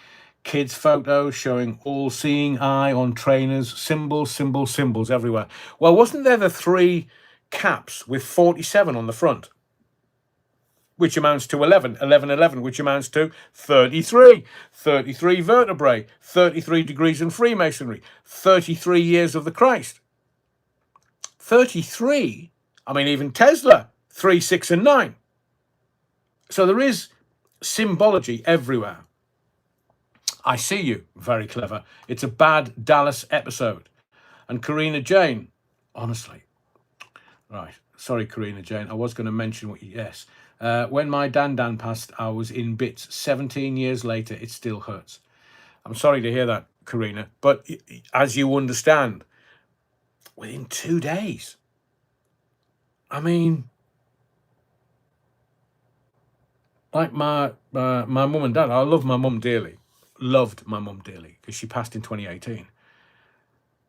kids' photos showing all-seeing eye on trainers, symbols everywhere. Well, wasn't there the 3 caps with 47 on the front? Which amounts to 11, 11, 11, which amounts to 33. 33 vertebrae, 33 degrees in Freemasonry, 33 years of the Christ. 33, I mean, even Tesla, 3, 6, and 9. So there is symbology everywhere. I see you, very clever. It's a bad Dallas episode. And Karina Jane, honestly. Right, sorry, Karina Jane, I was going to mention what you, yes. When my Dan passed, I was in bits. 17 years later, it still hurts. I'm sorry to hear that, Karina. But as you understand, within 2 days. I mean, like my mum and dad, I love my mum dearly. Loved my mum dearly because she passed in 2018.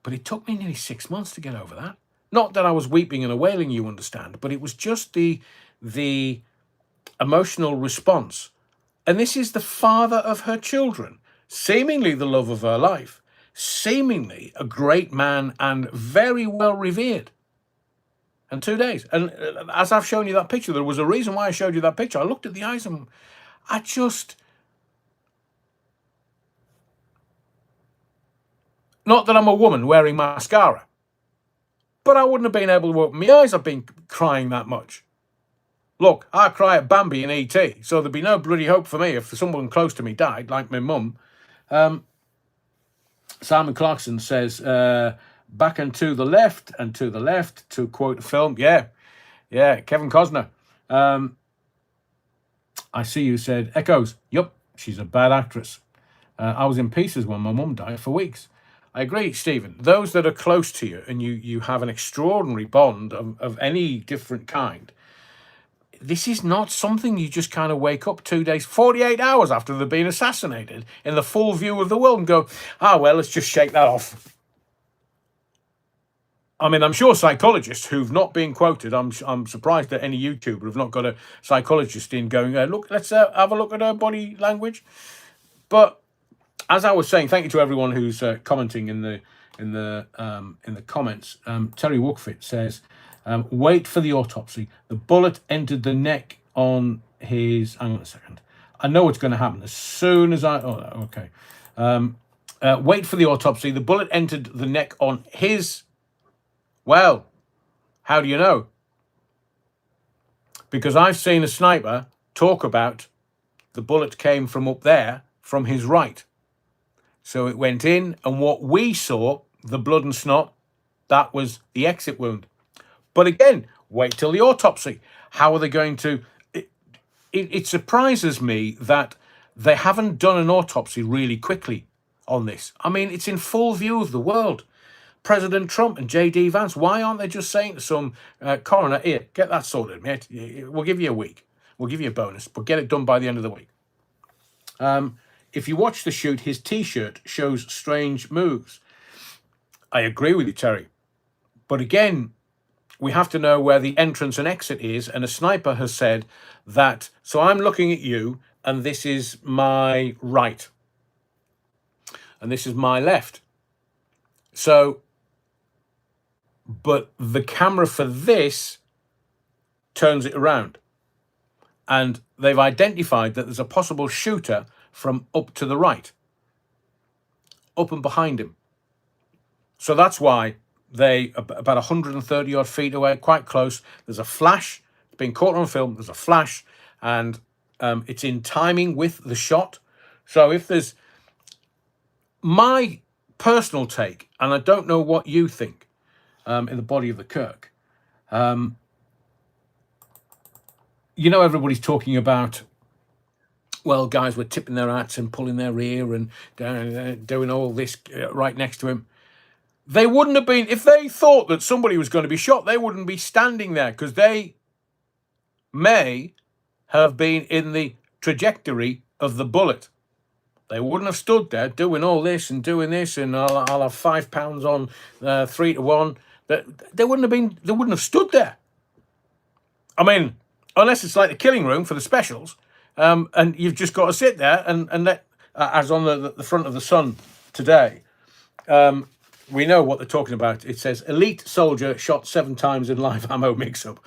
But it took me nearly 6 months to get over that. Not that I was weeping and a wailing, you understand, but it was just the emotional response. And this is the father of her children, seemingly the love of her life, seemingly a great man and very well revered. And 2 days. And as I've shown you that picture, there was a reason why I showed you that picture. I looked at the eyes and I just... Not that I'm a woman wearing mascara, but I wouldn't have been able to open my eyes. I've been crying that much. Look, I cry at Bambi and E.T., so there'd be no bloody hope for me if someone close to me died, like my mum. Simon Clarkson says, back and to the left, to quote the film. Yeah, Kevin Costner. I see you said, echoes. Yup, she's a bad actress. I was in pieces when my mum died for weeks. I agree, Stephen. Those that are close to you and you have an extraordinary bond of any different kind, this is not something you just kind of wake up 2 days, 48 hours after they've been assassinated in the full view of the world and go, well, let's just shake that off. I mean, I'm sure psychologists who've not been quoted, I'm surprised that any YouTuber have not got a psychologist in going, look, let's have a look at her body language. But as I was saying, thank you to everyone who's commenting in the comments. Terry Wookfit says, wait for the autopsy. The bullet entered the neck on his... Hang on a second. I know what's going to happen as soon as I... Oh, okay. Wait for the autopsy. The bullet entered the neck on his... Well, how do you know? Because I've seen a sniper talk about the bullet came from up there, from his right. So it went in, and what we saw, the blood and snot, that was the exit wound. But again, wait till the autopsy. How are they going to... It surprises me that they haven't done an autopsy really quickly on this. I mean, it's in full view of the world. President Trump and J.D. Vance, why aren't they just saying to some coroner, here, get that sorted, mate. We'll give you a week. We'll give you a bonus, but get it done by the end of the week. If you watch the shoot, his T-shirt shows strange moves. I agree with you, Terry. But again, we have to know where the entrance and exit is, and a sniper has said that, so I'm looking at you, and this is my right, and this is my left. So, but the camera for this turns it around. And they've identified that there's a possible shooter from up to the right, up and behind him. So that's why they, about 130 odd feet away, quite close, there's a flash. It's been caught on film. There's a flash, and it's in timing with the shot. So if there's... My personal take, and I don't know what you think, in the body of the Kirk. You know, everybody's talking about, well, guys were tipping their hats and pulling their ear and doing all this right next to him. They wouldn't have been, if they thought that somebody was going to be shot, they wouldn't be standing there, because they may have been in the trajectory of the bullet. They wouldn't have stood there doing all this and doing this, and I'll have £5 on 3 to 1. They wouldn't have stood there. I mean, unless it's like the killing room for the specials, and you've just got to sit there and let, as on the front of the Sun today, we know what they're talking about. It says, elite soldier shot 7 times in live ammo mix-up.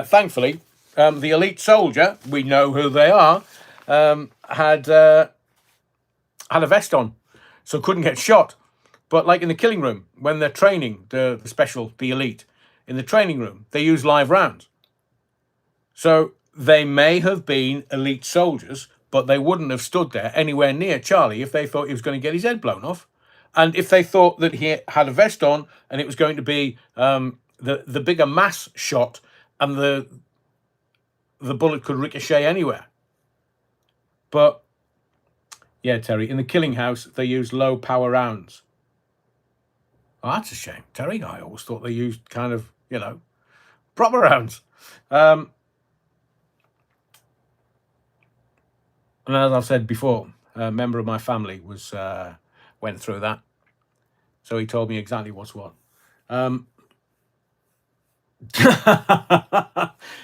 Thankfully, the elite soldier, we know who they are, had a vest on, so couldn't get shot. But like in the killing room, when they're training, the special, the elite, in the training room, they use live rounds. So they may have been elite soldiers, but they wouldn't have stood there anywhere near Charlie if they thought he was going to get his head blown off. And if they thought that he had a vest on and it was going to be the bigger mass shot, and the bullet could ricochet anywhere. But yeah, Terry, in the killing house, they used low power rounds. Well, that's a shame, Terry. I always thought they used kind of, proper rounds. And as I've said before, a member of my family went through that. So he told me exactly what's what. Kaz,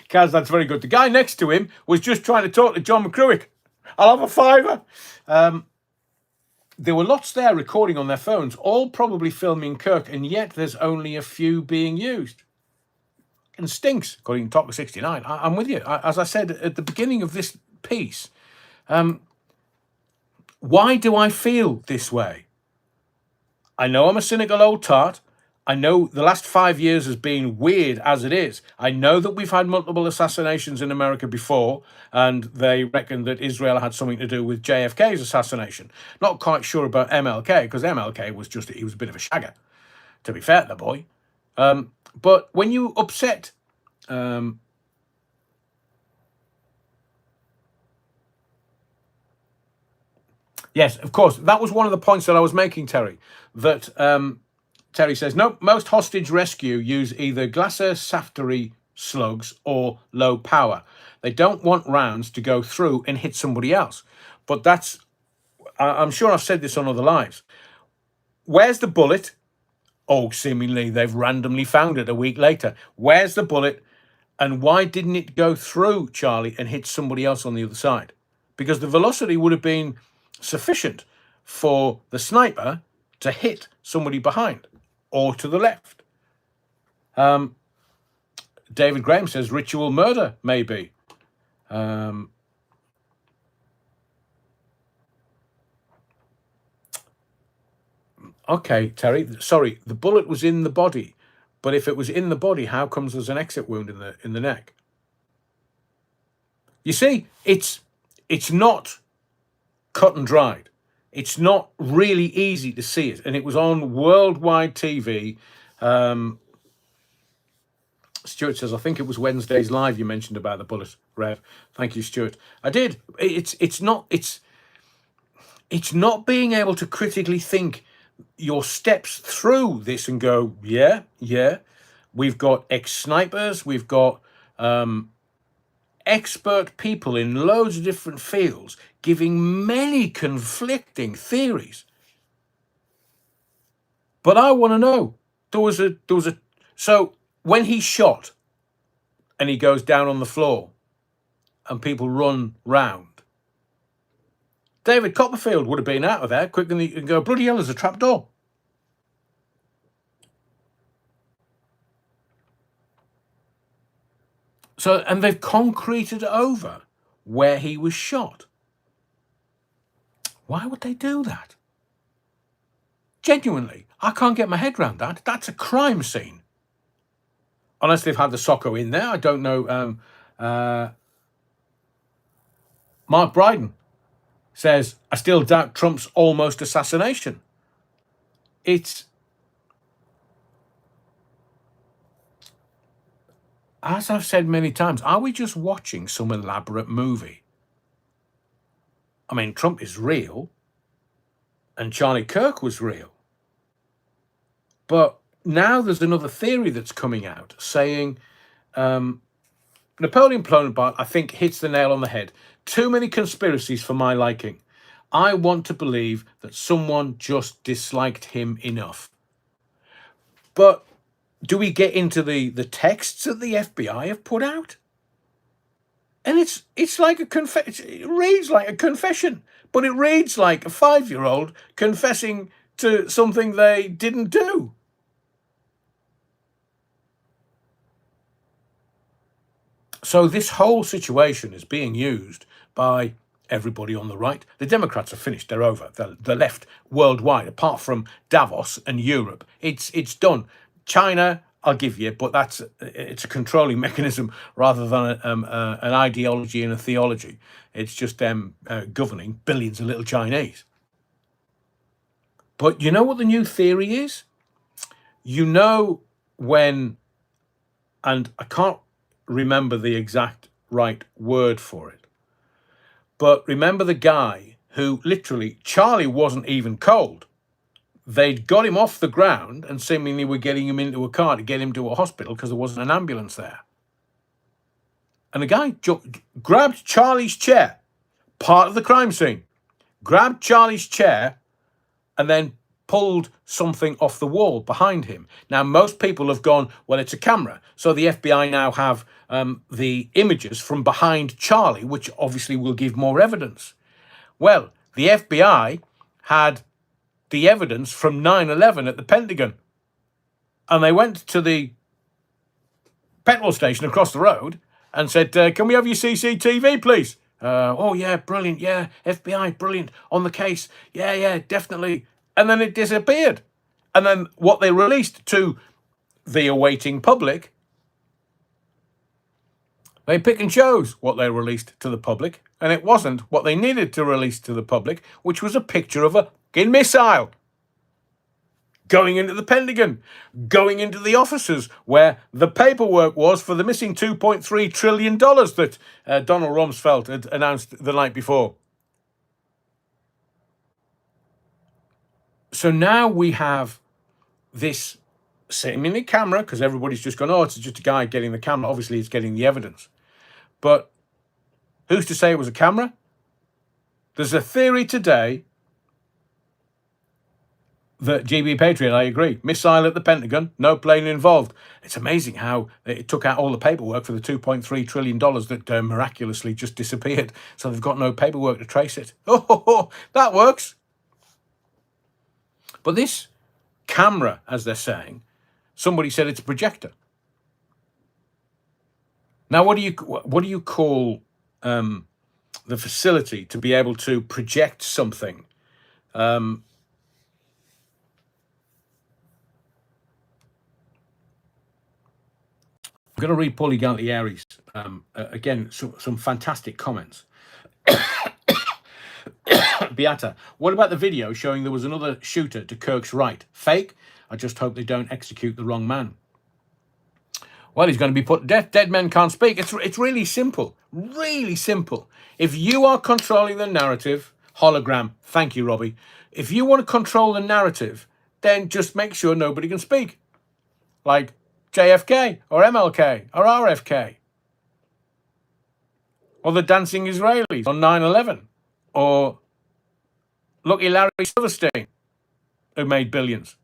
that's very good. The guy next to him was just trying to talk to John McCruick. I'll have a fiver. there were lots there recording on their phones, all probably filming Kirk, and yet there's only a few being used. And stinks, according to Talker 69. I'm with you. As I said at the beginning of this piece, why do I feel this way? I know I'm a cynical old tart. I know the last 5 years has been weird as it is. I know that we've had multiple assassinations in America before, and they reckon that Israel had something to do with JFK's assassination. Not quite sure about MLK, because MLK was he was a bit of a shagger, to be fair to the boy. But when you upset yes, of course, that was one of the points that I was making, Terry, that Terry says, no, most hostage rescue use either Glasser Saftery slugs or low power. They don't want rounds to go through and hit somebody else. But that's, I'm sure I've said this on other lives. Where's the bullet? Oh, seemingly they've randomly found it a week later. Where's the bullet? And why didn't it go through Charlie and hit somebody else on the other side? Because the velocity would have been sufficient for the sniper to hit somebody behind or to the left. David Graham says ritual murder, maybe. Okay, Terry, sorry, the bullet was in the body. But if it was in the body, how comes there's an exit wound in the neck? You see, it's not cut and dried. It's not really easy to see it. And it was on worldwide TV. Stuart says, I think it was Wednesday's live you mentioned about the bullet, Rev. Thank you, Stuart. I did. It's not being able to critically think your steps through this and go, yeah. We've got ex-snipers. We've got expert people in loads of different fields giving many conflicting theories. But I want to know, so when he's shot and he goes down on the floor and people run round, David Copperfield would have been out of there quicker than he can go, bloody hell, there's a trap door. So, and they've concreted over where he was shot. Why would they do that? Genuinely, I can't get my head around that. That's a crime scene. Unless they've had the Socko in there, I don't know. Mark Bryden says, I still doubt Trump's almost assassination. It's, as I've said many times, are we just watching some elaborate movie? I mean, Trump is real, and Charlie Kirk was real. But now there's another theory that's coming out saying Napoleon Bonaparte, I think, hits the nail on the head. Too many conspiracies for my liking. I want to believe that someone just disliked him enough. But do we get into the texts that the FBI have put out? And it's like it reads like a confession, but it reads like a 5-year-old confessing to something they didn't do. So this whole situation is being used by everybody on the right. The Democrats are finished. They're over. The left worldwide, apart from Davos and Europe, it's done. China, I'll give you, but it's a controlling mechanism rather than an ideology and a theology. It's just them governing billions of little Chinese. But you know what the new theory is? You know when, and I can't remember the exact right word for it, but remember the guy who literally, Charlie wasn't even cold. They'd got him off the ground and seemingly were getting him into a car to get him to a hospital because there wasn't an ambulance there. And the guy grabbed Charlie's chair, part of the crime scene, grabbed Charlie's chair and then pulled something off the wall behind him. Now, most people have gone, well, it's a camera. So the FBI now have the images from behind Charlie, which obviously will give more evidence. Well, the FBI had the evidence from 9/11 at the Pentagon. And they went to the petrol station across the road and said, can we have your CCTV, please? Oh, yeah, brilliant. Yeah, FBI, brilliant. On the case. Yeah, definitely. And then it disappeared. And then what they released to the awaiting public, they pick and chose what they released to the public. And it wasn't what they needed to release to the public, which was a picture of a fucking missile going into the Pentagon, going into the offices where the paperwork was for the missing $2.3 trillion that Donald Rumsfeld had announced the night before. So now we have this seemingly camera, because everybody's just gone, oh, it's just a guy getting the camera. Obviously, it's getting the evidence. But who's to say it was a camera? There's a theory today that GB Patriot, I agree, missile at the Pentagon, no plane involved. It's amazing how it took out all the paperwork for the $2.3 trillion that miraculously just disappeared. So they've got no paperwork to trace it. Oh, that works. But this camera, as they're saying, somebody said it's a projector. Now, what do you call the facility to be able to project something? I'm going to read Paulie Gantieri's, again, some fantastic comments. Beata, what about the video showing there was another shooter to Kirk's right? Fake? I just hope they don't execute the wrong man. Well, he's going to be put to death. Dead men can't speak. It's really simple. Really simple. If you are controlling the narrative, hologram, thank you, Robbie. If you want to control the narrative, then just make sure nobody can speak. Like JFK or MLK or RFK or the dancing Israelis on 9/11 or Lucky Larry Silverstein, who made billions.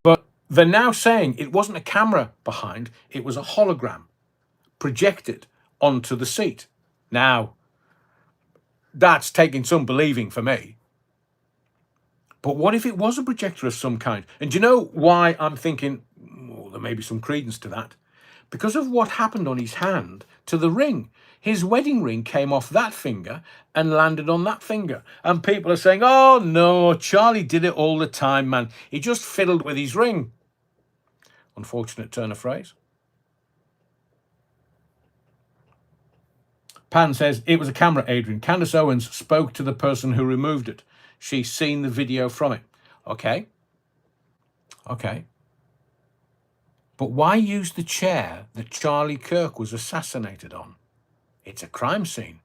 But they're now saying it wasn't a camera behind, it was a hologram projected onto the seat. Now, that's taking some believing for me. But what if it was a projector of some kind? And do you know why I'm thinking, oh, there may be some credence to that? Because of what happened on his hand to the ring. His wedding ring came off that finger and landed on that finger. And people are saying, oh, no, Charlie did it all the time, man. He just fiddled with his ring. Unfortunate turn of phrase. Pan says, it was a camera, Adrian. Candace Owens spoke to the person who removed it. She's seen the video from it. Okay. But why use the chair that Charlie Kirk was assassinated on? It's a crime scene.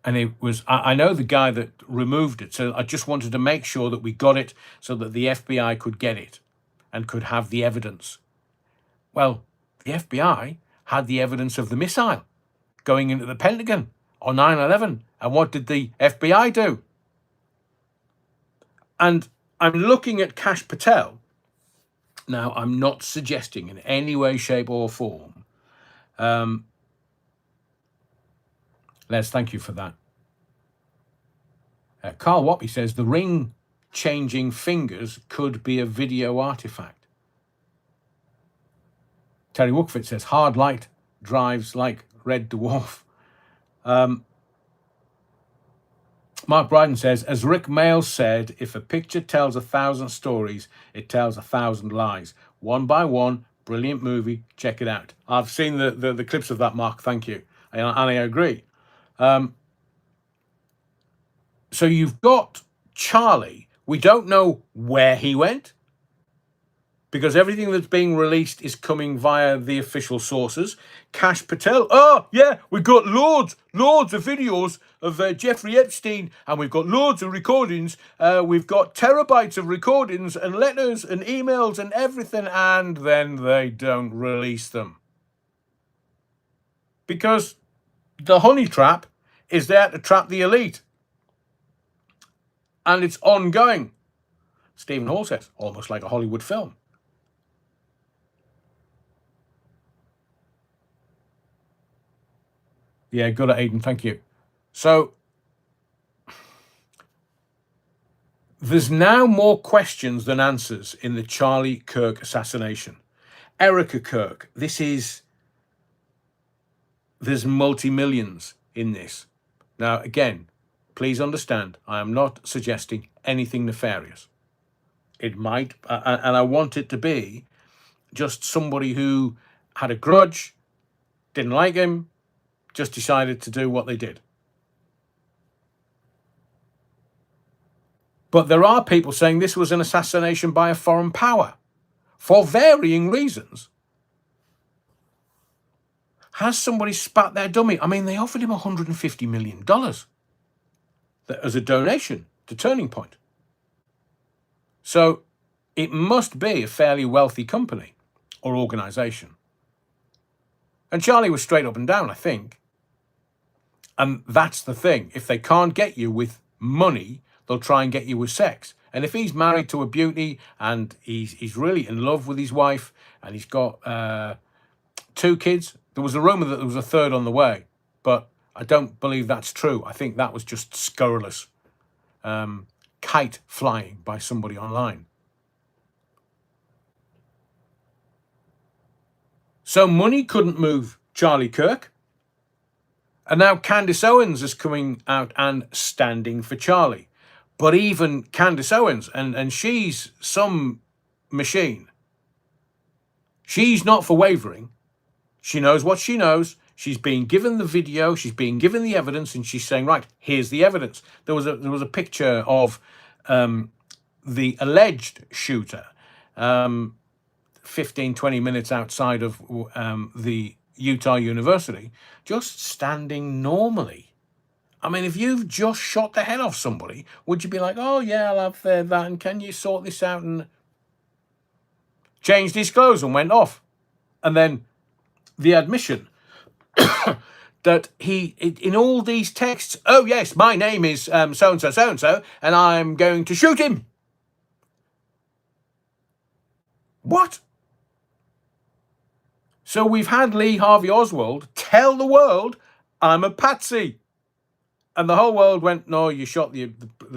And it was, I know the guy that removed it, so I just wanted to make sure that we got it so that the FBI could get it and could have the evidence. Well, the FBI had the evidence of the missile going into the Pentagon on 9/11. And what did the FBI do? And I'm looking at Kash Patel. Now, I'm not suggesting in any way, shape or form. Les, thank you for that. Carl Wappy says the ring changing fingers could be a video artifact. Terry Wookfit says hard light drives like Red Dwarf. Mark Bryden says, as Rick Mayles said, if a picture tells 1,000 stories, it tells 1,000 lies. One by one, brilliant movie. Check it out. I've seen the clips of that, Mark. Thank you. And I agree. So you've got Charlie. We don't know where he went because everything that's being released is coming via the official sources. Kash Patel. Oh, yeah, we've got loads of videos of Jeffrey Epstein, and we've got loads of recordings. We've got terabytes of recordings and letters and emails and everything, and then they don't release them. Because the honey trap is there to trap the elite. And it's ongoing. Stephen Hall says, almost like a Hollywood film. Yeah, good at Aiden, thank you. So, There's now more questions than answers in the Charlie Kirk assassination. Erica Kirk, there's multi-millions in this. Now, again, please understand, I am not suggesting anything nefarious. It might, and I want it to be just somebody who had a grudge, didn't like him, just decided to do what they did. But there are people saying this was an assassination by a foreign power for varying reasons. Has somebody spat their dummy? I mean, they offered him $150 million as a donation to Turning Point. So it must be a fairly wealthy company or organization. And Charlie was straight up and down, I think. And that's the thing. If they can't get you with money, they'll try and get you with sex. And if he's married to a beauty and he's really in love with his wife and he's got 2 kids, there was a rumor that there was a 3rd on the way, but I don't believe that's true. I think that was just scurrilous kite flying by somebody online. So money couldn't move Charlie Kirk. And now Candace Owens is coming out and standing for Charlie. But even Candace Owens, and she's some machine. She's not for wavering. She knows what she knows. She's being given the video. She's being given the evidence, and she's saying, right, here's the evidence. There was a picture of the alleged shooter 15, 20 minutes outside of the Utah University, just standing normally. I mean, if you've just shot the head off somebody, would you be like, oh, yeah, I'll have that, and can you sort this out? And changed his clothes and went off. And then the admission that he, in all these texts, oh, yes, my name is so-and-so, so-and-so, and I'm going to shoot him. What? So we've had Lee Harvey Oswald tell the world, I'm a patsy. And the whole world went, no, you shot the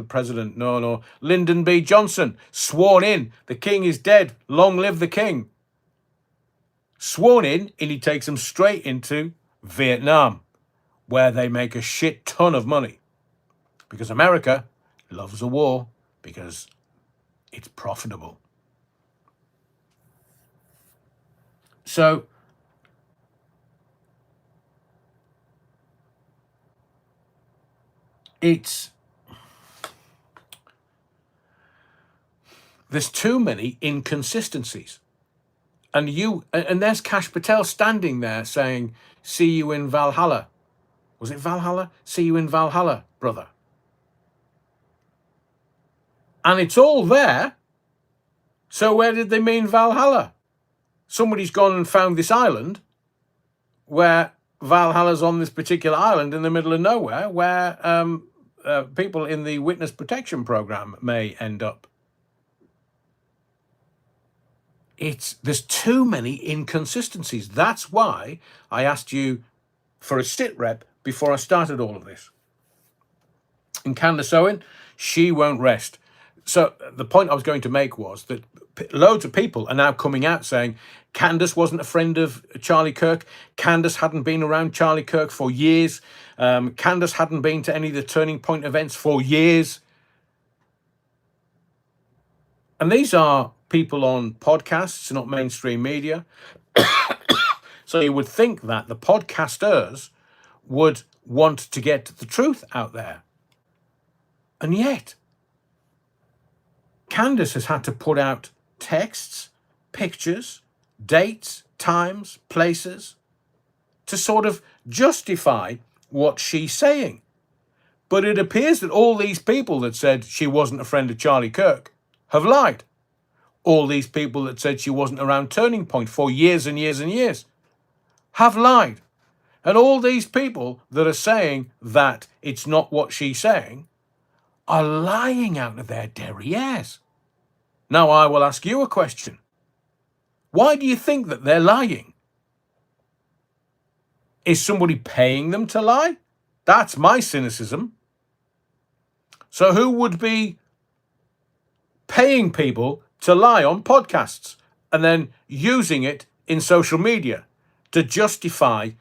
president. No. Lyndon B. Johnson, sworn in. The king is dead. Long live the king. Sworn in, and he takes them straight into Vietnam, where they make a shit ton of money. Because America loves a war because it's profitable. So there's too many inconsistencies. And there's Kash Patel standing there saying, see you in Valhalla. Was it Valhalla? See you in Valhalla, brother. And it's all there. So where did they mean Valhalla? Somebody's gone and found this island where Valhalla's on this particular island in the middle of nowhere where people in the witness protection program may end up. There's too many inconsistencies. That's why I asked you for a sit rep before I started all of this. And Candace Owen, she won't rest. So the point I was going to make was that loads of people are now coming out saying Candace wasn't a friend of Charlie Kirk. Candace hadn't been around Charlie Kirk for years. Candace hadn't been to any of the Turning Point events for years. And these are people on podcasts, not mainstream media. So you would think that the podcasters would want to get the truth out there. And yet, Candace has had to put out texts, pictures, dates, times, places to sort of justify what she's saying. But it appears that all these people that said she wasn't a friend of Charlie Kirk have lied. All these people that said she wasn't around Turning Point for years and years and years have lied. And all these people that are saying that it's not what she's saying are lying out of their derrieres. Now I will ask you a question. Why do you think that they're lying? Is somebody paying them to lie? That's my cynicism. So who would be paying people to lie on podcasts and then using it in social media to justify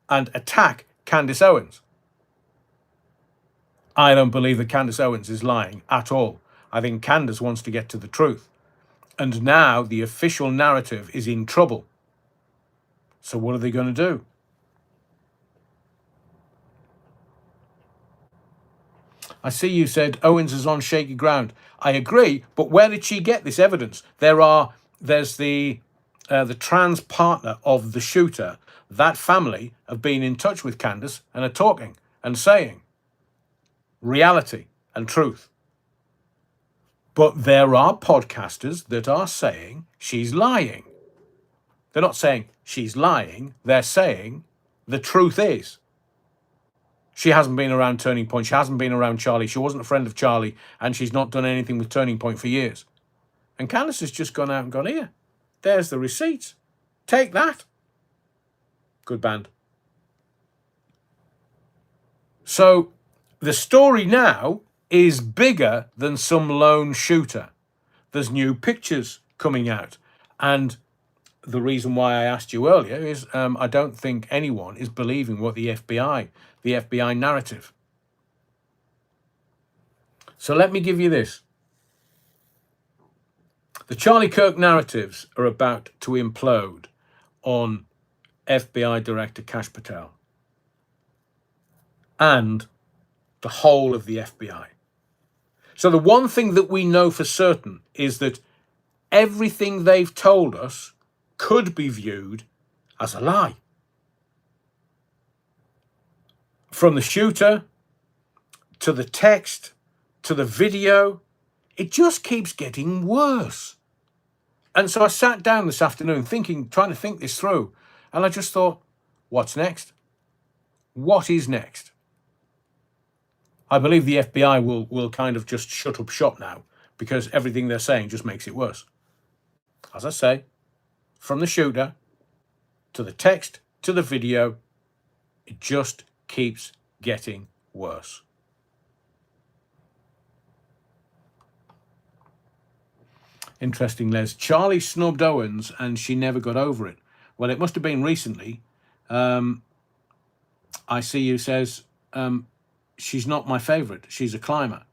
and attack Candace Owens. I don't believe that Candace Owens is lying at all. I think Candace wants to get to the truth. And now the official narrative is in trouble. So what are they going to do? I see you said Owens is on shaky ground. I agree, but where did she get this evidence? There's the trans partner of the shooter. That family have been in touch with Candace and are talking and saying reality and truth. But there are podcasters that are saying she's lying. They're not saying she's lying. They're saying the truth is. She hasn't been around Turning Point. She hasn't been around Charlie. She wasn't a friend of Charlie, and she's not done anything with Turning Point for years. And Candace has just gone out and gone, here, there's the receipts. Take that. Good band. So the story now is bigger than some lone shooter. There's new pictures coming out. And the reason why I asked you earlier is I don't think anyone is believing what the FBI narrative. So let me give you this. The Charlie Kirk narratives are about to implode on FBI Director Kash Patel and the whole of the FBI. So the one thing that we know for certain is that everything they've told us could be viewed as a lie. From the shooter, to the text, to the video, it just keeps getting worse. And so I sat down this afternoon trying to think this through, and I just thought, what's next? What is next? I believe the FBI will kind of just shut up shop now, because everything they're saying just makes it worse. As I say, from the shooter, to the text, to the video, it just keeps getting worse. Interesting, Les. Charlie snubbed Owens and she never got over it. Well, it must have been recently. I see you says, she's not my favourite. She's a climber.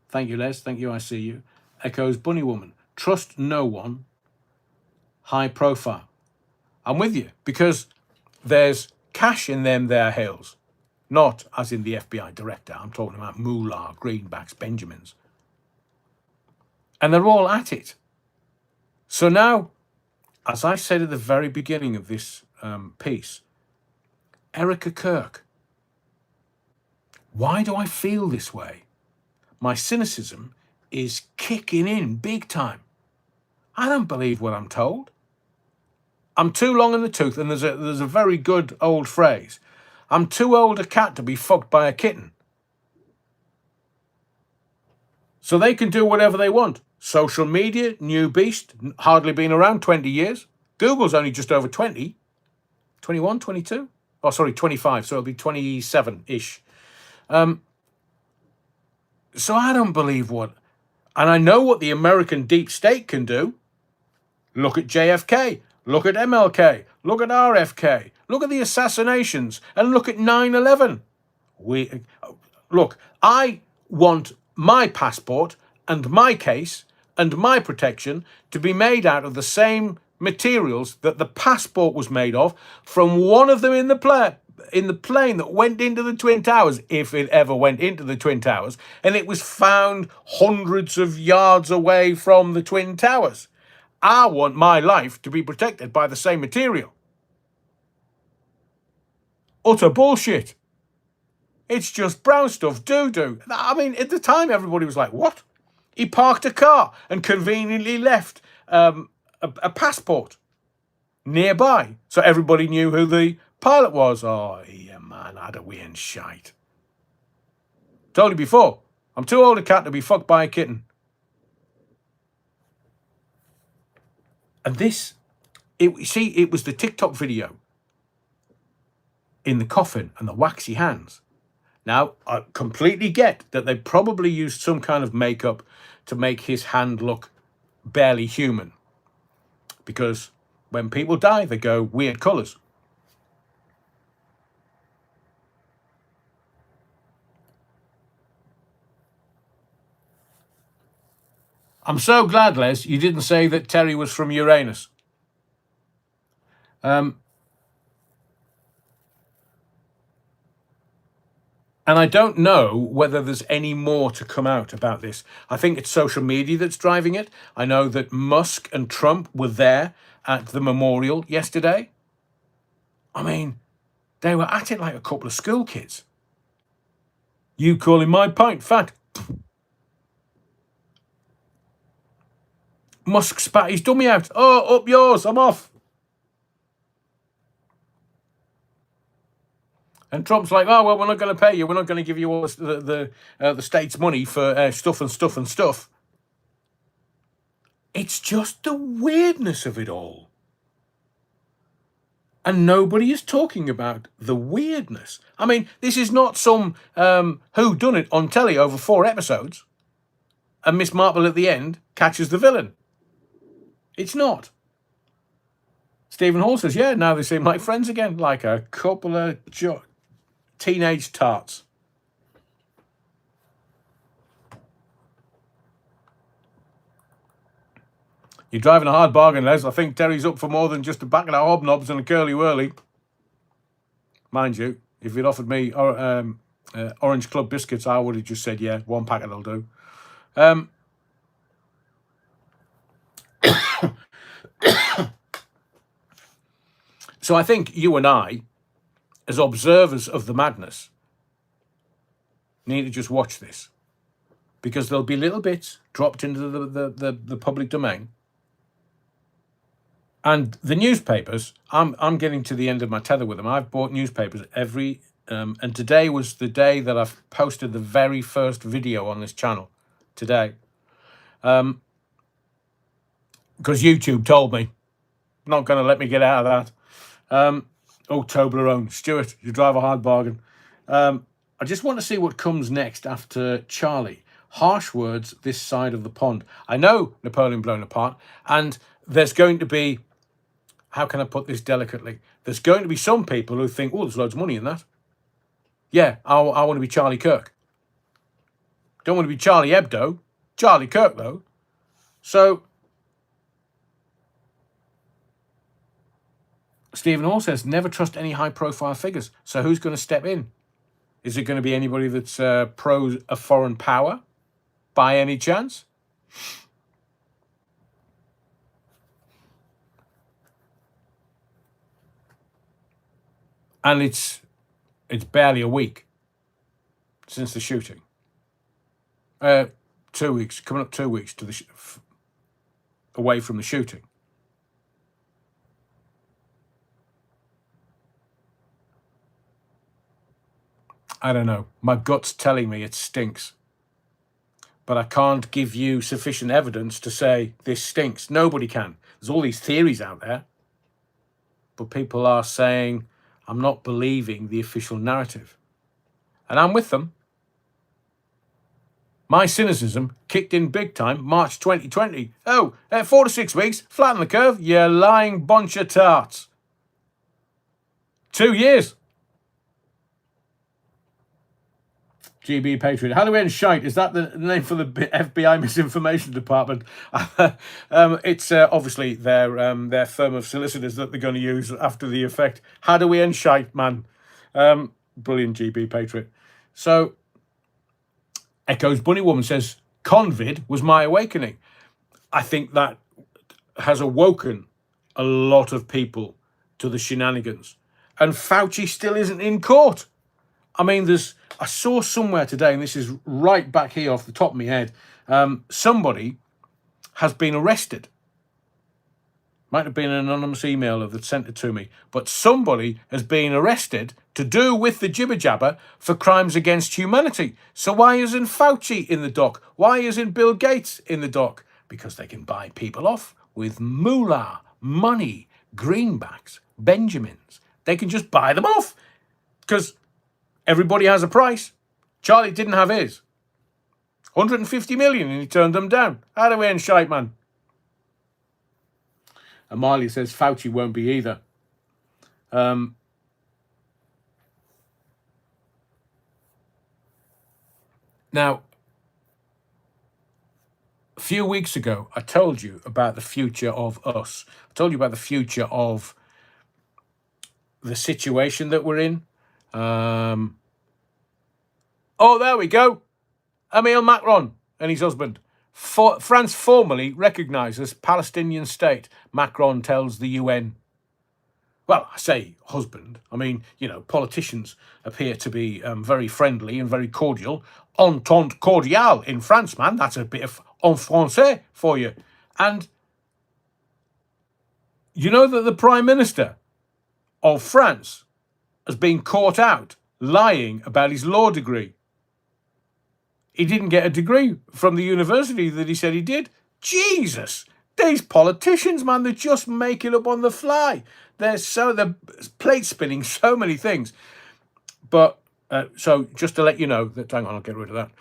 Thank you, Les. Thank you, I see you. Echoes Bunny Woman. Trust no one. High profile. I'm with you, because there's cash in them there hills. Not as in the FBI director. I'm talking about Moolah, Greenbacks, Benjamins. And they're all at it. So now, as I said at the very beginning of this piece, Erica Kirk. Why do I feel this way? My cynicism is kicking in big time. I don't believe what I'm told. I'm too long in the tooth, and there's a very good old phrase. I'm too old a cat to be fucked by a kitten. So they can do whatever they want. Social media, new beast, hardly been around 20 years. Google's only just over 20. 21, 22? Oh, sorry, 25. So it'll be 27-ish. So I don't believe what... And I know what the American deep state can do. Look at JFK. Look at MLK. Look at RFK. Look at the assassinations. And look at 9/11. Look, I want my passport and my case and my protection to be made out of the same materials that the passport was made of, from one of them in the plane that went into the Twin Towers, if it ever went into the Twin Towers, and it was found hundreds of yards away from the Twin Towers. I want my life to be protected by the same material. Utter bullshit. It's just brown stuff, doo-doo. I mean, at the time, everybody was like, what? He parked a car and conveniently left a passport nearby. So everybody knew who the pilot was. Oh, yeah, man, had a wee and shite. Told you before, I'm too old a cat to be fucked by a kitten. And this, it was the TikTok video in the coffin and the waxy hands. Now, I completely get that they probably used some kind of makeup to make his hand look barely human. Because when people die, they go weird colours. I'm so glad, Les, you didn't say that Terry was from Uranus. And I don't know whether there's any more to come out about this. I think it's social media that's driving it. I know that Musk and Trump were there at the memorial yesterday. I mean, they were at it like a couple of school kids. You calling my pint fat? Musk spat his dummy out. Oh, up yours, I'm off. And Trump's like, oh, well, we're not going to pay you. We're not going to give you all the state's money for stuff and stuff and stuff. It's just the weirdness of it all. And nobody is talking about the weirdness. I mean, this is not some whodunit on telly over 4 episodes and Miss Marple at the end catches the villain. It's not. Stephen Hall says, yeah, now they seem like friends again, like a couple of teenage tarts. You're driving a hard bargain, Les. I think Terry's up for more than just a bucket of hobnobs and a curly whirly. Mind you, if you'd offered me Orange Club biscuits, I would have just said, yeah, 1 packet will do. So I think you and I, as observers of the madness, need to just watch this. Because there'll be little bits dropped into the public domain. And the newspapers, I'm getting to the end of my tether with them. I've bought newspapers and today was the day that I've posted the very first video on this channel. Today. Because YouTube told me. Not going to let me get out of that. Toblerone. Stuart, you drive a hard bargain. I just want to see what comes next after Charlie. Harsh words this side of the pond. I know Napoleon blown apart, and there's going to be, how can I put this delicately? There's going to be some people who think, oh, there's loads of money in that. Yeah, I want to be Charlie Kirk. Don't want to be Charlie Hebdo. Charlie Kirk, though. So, Stephen Hall says, never trust any high-profile figures. So who's going to step in? Is it going to be anybody that's pro a foreign power, by any chance? And it's barely a week since the shooting. 2 weeks, coming up 2 weeks to the away from the shooting. I don't know. My gut's telling me it stinks. But I can't give you sufficient evidence to say this stinks. Nobody can. There's all these theories out there. But people are saying, I'm not believing the official narrative. And I'm with them. My cynicism kicked in big time March 2020. 4 to 6 weeks, flatten the curve, you lying bunch of tarts. 2 years. GB Patriot. How do we end shite? Is that the name for the FBI misinformation department? It's obviously their firm of solicitors that they're going to use after the effect. How do we end shite, man? Brilliant, GB Patriot. So, Echo's Bunny Woman says, Convid was my awakening. I think that has awoken a lot of people to the shenanigans. And Fauci still isn't in court. I mean, I saw somewhere today, and this is right back here off the top of my head, somebody has been arrested. Might have been an anonymous emailer that sent it to me, but somebody has been arrested to do with the jibber jabber for crimes against humanity. So why isn't Fauci in the dock? Why isn't Bill Gates in the dock? Because they can buy people off with moolah, money, greenbacks, Benjamins. They can just buy them off because everybody has a price. Charlie didn't have his. 150 million and he turned them down. Out of way and shite, man. And Miley says Fauci won't be either. Now, a few weeks ago, I told you about the future of us. I told you about the future of the situation that we're in. Oh, there we go. Emmanuel Macron and his husband. France formally recognises Palestinian state, Macron tells the UN. Well, I say husband. I mean, politicians appear to be very friendly and very cordial. Entente cordiale in France, man. That's a bit of en français for you. And you know that the Prime Minister of France has been caught out lying about his law degree. He didn't get a degree from the university that he said he did. Jesus! These politicians, man, they just make it up on the fly. They're plate spinning so many things. But, so just to let you know that, hang on, I'll get rid of that.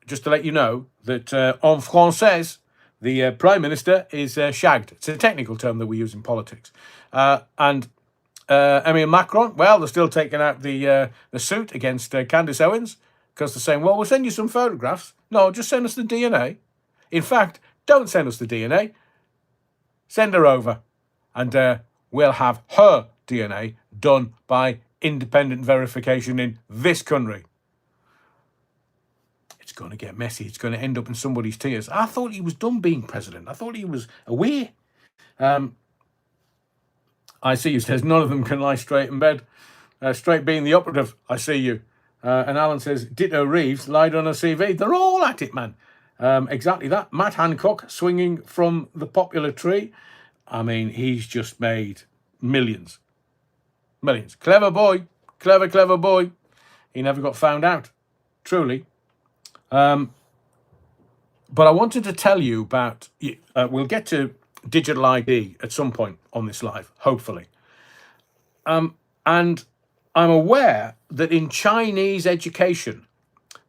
Just to let you know that en français, the Prime Minister is shagged. It's a technical term that we use in politics. And Emmanuel Macron, well, they're still taking out the suit against Candace Owens because they're saying, well, we'll send you some photographs. No, just send us the DNA. In fact, don't send us the DNA. Send her over and we'll have her DNA done by independent verification in this country. It's going to get messy. It's going to end up in somebody's tears. I thought he was done being president. I thought he was away. I see you says none of them can lie straight in bed. Straight being the operative. I see you. And Alan says Ditto Reeves lied on her CV. They're all at it, man. Exactly that. Matt Hancock swinging from the popular tree. I mean, he's just made millions. Millions. Clever boy. Clever boy. He never got found out. Truly. But I wanted to tell you about, we'll get to digital ID at some point on this live, hopefully. And I'm aware that in Chinese education,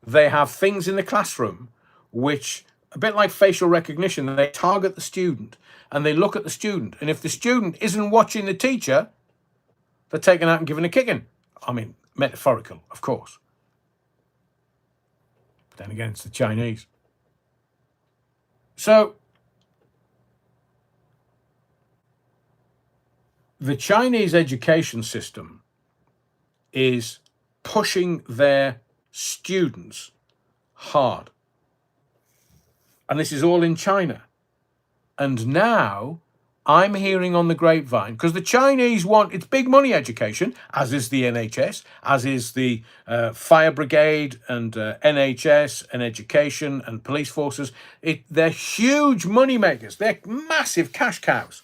they have things in the classroom which, a bit like facial recognition, they target the student and they look at the student. And if the student isn't watching the teacher, they're taken out and given a kicking. I mean, metaphorical, of course. But then again, it's the Chinese. So, the Chinese education system is pushing their students hard. And this is all in China. And now I'm hearing on the grapevine, because the Chinese want, it's big money education, as is the NHS, as is the fire brigade and NHS and education and police forces. They're huge money makers. They're massive cash cows.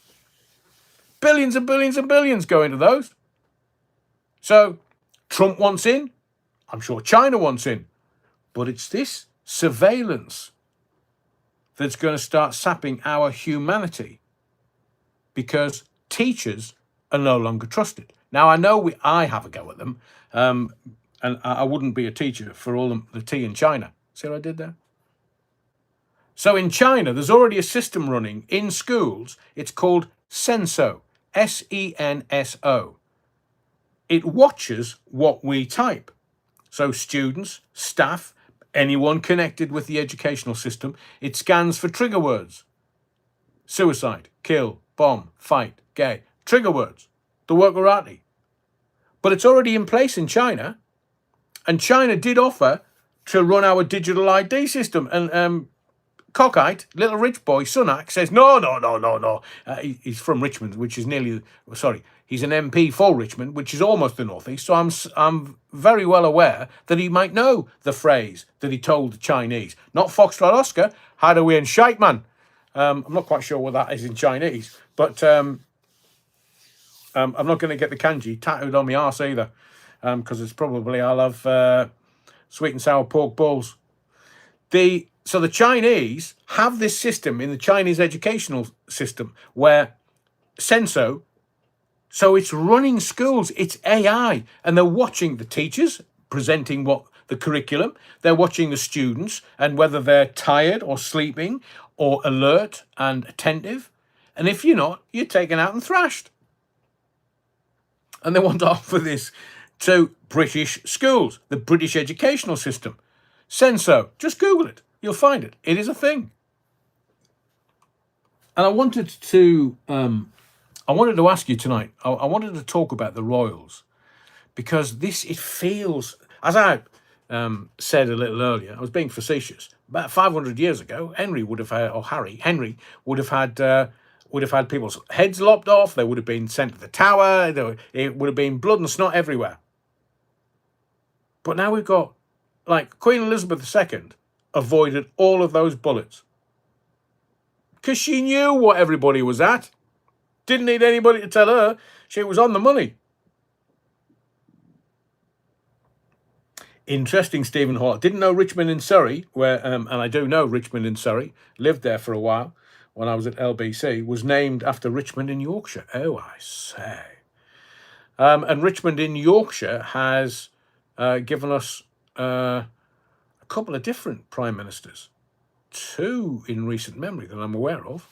Billions and billions and billions go into those. So Trump wants in. I'm sure China wants in. But it's this surveillance that's going to start sapping our humanity because teachers are no longer trusted. Now, I know I have a go at them, and I wouldn't be a teacher for all the tea in China. See what I did there? So in China, there's already a system running in schools. It's called Senso, S-E-N-S-O. It watches what we type. So students, staff, anyone connected with the educational system, it scans for trigger words. Suicide, kill, bomb, fight, gay. Trigger words. The work Garati. But it's already in place in China. And China did offer to run our digital ID system. And cockeyed, little rich boy, Sunak, says, no. He's from Richmond, which is he's an MP for Richmond, which is almost the northeast. So I'm very well aware that he might know the phrase that he told the Chinese. Not Foxtrot Oscar, Hideaway and Shite Man. I'm not quite sure what that is in Chinese, but I'm not going to get the kanji tattooed on my arse either, because it's probably I'll have sweet and sour pork balls. So the Chinese have this system in the Chinese educational system where Senso, so it's running schools, it's AI, and they're watching the teachers presenting what the curriculum. They're watching the students and whether they're tired or sleeping or alert and attentive. And if you're not, you're taken out and thrashed. And they want to offer this to British schools, the British educational system. Senso, just Google it. You'll find it. It is a thing. And I wanted to ask you tonight. I wanted to talk about the royals, because it feels, as I said a little earlier, I was being facetious. About 500 years ago, Henry would have had people's heads lopped off. They would have been sent to the Tower. It would have been blood and snot everywhere. But now we've got, like, Queen Elizabeth II avoided all of those bullets because she knew what everybody was at. Didn't need anybody to tell her. She was on the money. Interesting, Stephen Hall. I didn't know Richmond in Surrey, where, and I do know Richmond in Surrey, lived there for a while when I was at LBC, was named after Richmond in Yorkshire. Oh, I say. And Richmond in Yorkshire has given us a couple of different prime ministers, 2 in recent memory that I'm aware of.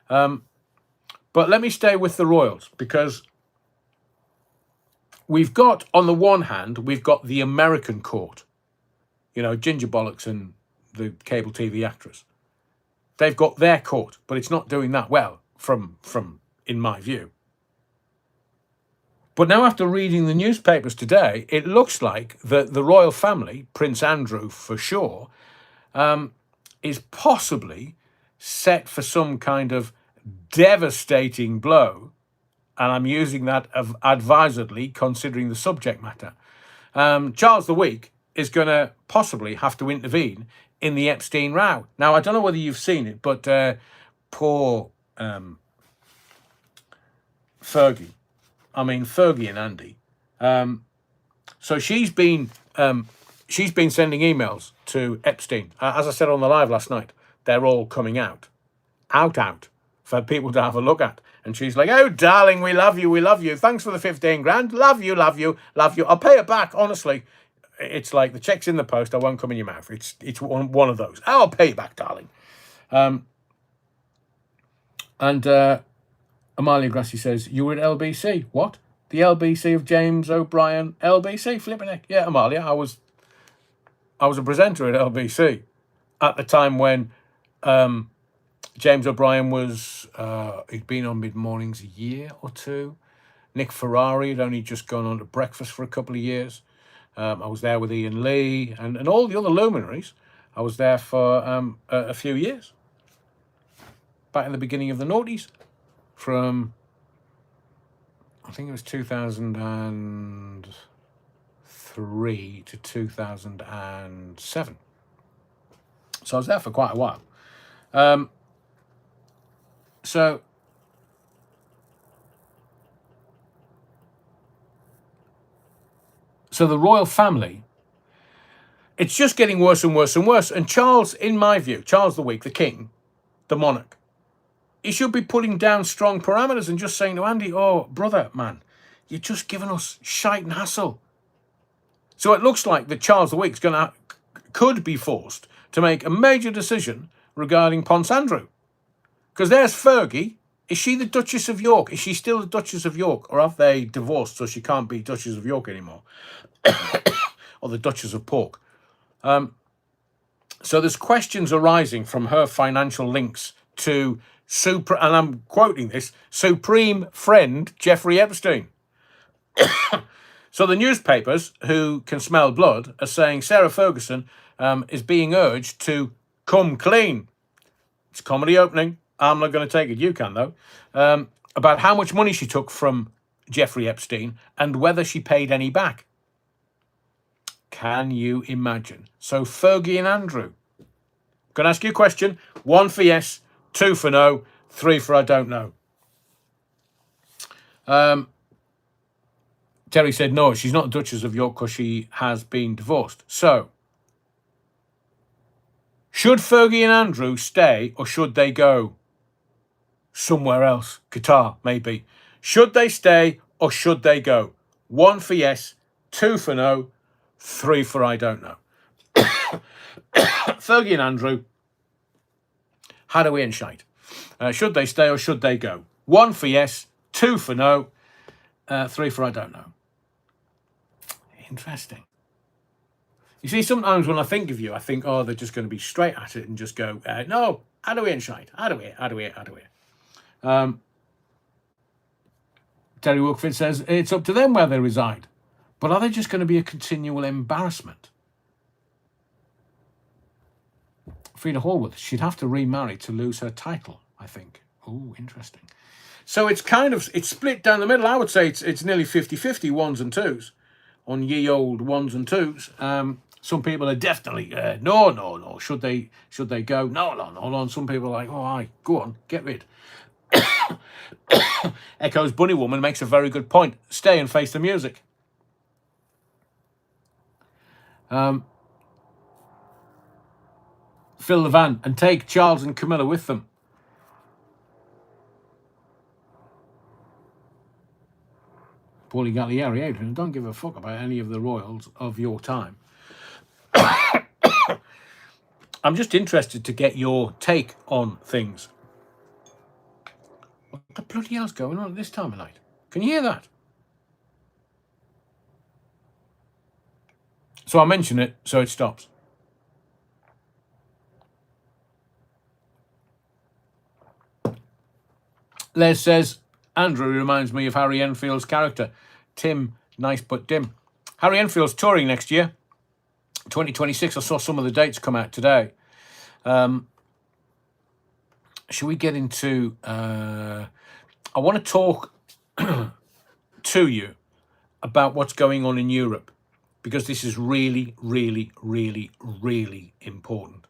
But let me stay with the royals, because we've got, on the one hand, we've got the American court, Ginger Bollocks and the cable TV actress. They've got their court, but it's not doing that well from in my view. But now, after reading the newspapers today, it looks like that the royal family, Prince Andrew for sure, is possibly set for some kind of devastating blow. And I'm using that advisedly, considering the subject matter. Charles the Weak is going to possibly have to intervene in the Epstein row. Now, I don't know whether you've seen it, but poor Fergie and Andy. So she's been sending emails to Epstein. As I said on the live last night, they're all coming out, for people to have a look at. And she's like, "Oh, darling, we love you. Thanks for the 15 grand. Love you. I'll pay it back, honestly. It's like the check's in the post. I won't come in your mouth. It's one of those. I'll pay it back, darling." And Amalia Grassi says, "You were at LBC. What? The LBC of James O'Brien LBC? Flipping heck. Yeah, Amalia, I was a presenter at LBC at the time when James O'Brien was, he'd been on mid-mornings a year or 2. Nick Ferrari had only just gone on to Breakfast for a couple of years. I was there with Ian Lee and all the other luminaries. I was there for a few years. Back in the beginning of the noughties, from, I think it was 2003 to 2007. So I was there for quite a while. So the royal family, it's just getting worse and worse and worse. And Charles, in my view, Charles the Weak, the king, the monarch, he should be putting down strong parameters and just saying to Andy, "Oh, brother, man, you're just giving us shite and hassle." So it looks like that Charles the Weak could be forced to make a major decision regarding Prince Andrew. Because there's Fergie. Is she the Duchess of York? Is she still the Duchess of York? Or have they divorced so she can't be Duchess of York anymore? Or the Duchess of Pork? So there's questions arising from her financial links to, and I'm quoting this, Supreme Friend Jeffrey Epstein. So the newspapers, who can smell blood, are saying Sarah Ferguson is being urged to come clean. It's comedy opening. I'm not going to take it. You can, though. About how much money she took from Jeffrey Epstein and whether she paid any back. Can you imagine? So Fergie and Andrew. Can I ask you a question? 1 for yes, 2 for no, 3 for I don't know. Terry said, no, she's not Duchess of York because she has been divorced. So, should Fergie and Andrew stay or should they go somewhere else? Qatar, maybe. Should they stay or should they go? 1 for yes, 2 for no, 3 for I don't know. Fergie and Andrew, Hadaway and shite. Should they stay or should they go? 1 for yes, 2 for no, 3 for I don't know. Interesting. You see, sometimes when I think of you, I think, oh, they're just going to be straight at it and just go, no, Hadaway and shite, Hadaway. Terry Wookford says, it's up to them where they reside. But are they just going to be a continual embarrassment? Frida Hallworth, she'd have to remarry to lose her title, I think. Oh, interesting. So it's it's split down the middle. I would say it's nearly 50-50 ones and twos on ye old ones and twos. Some people are definitely, no. Should they go? No. Some people are like, oh, aye, go on, get rid. Echo's Bunny Woman makes a very good point. Stay and face the music. Fill the van and take Charles and Camilla with them. Paulie Gallieri, Adrian, don't give a fuck about any of the royals of your time. I'm just interested to get your take on things. What the bloody hell's going on at this time of night? Can you hear that? So I mention it, so it stops. Les says, Andrew reminds me of Harry Enfield's character. Tim, nice but dim. Harry Enfield's touring next year, 2026. I saw some of the dates come out today. Should we get into... I want to talk to you about what's going on in Europe, because this is really, really, really, really important.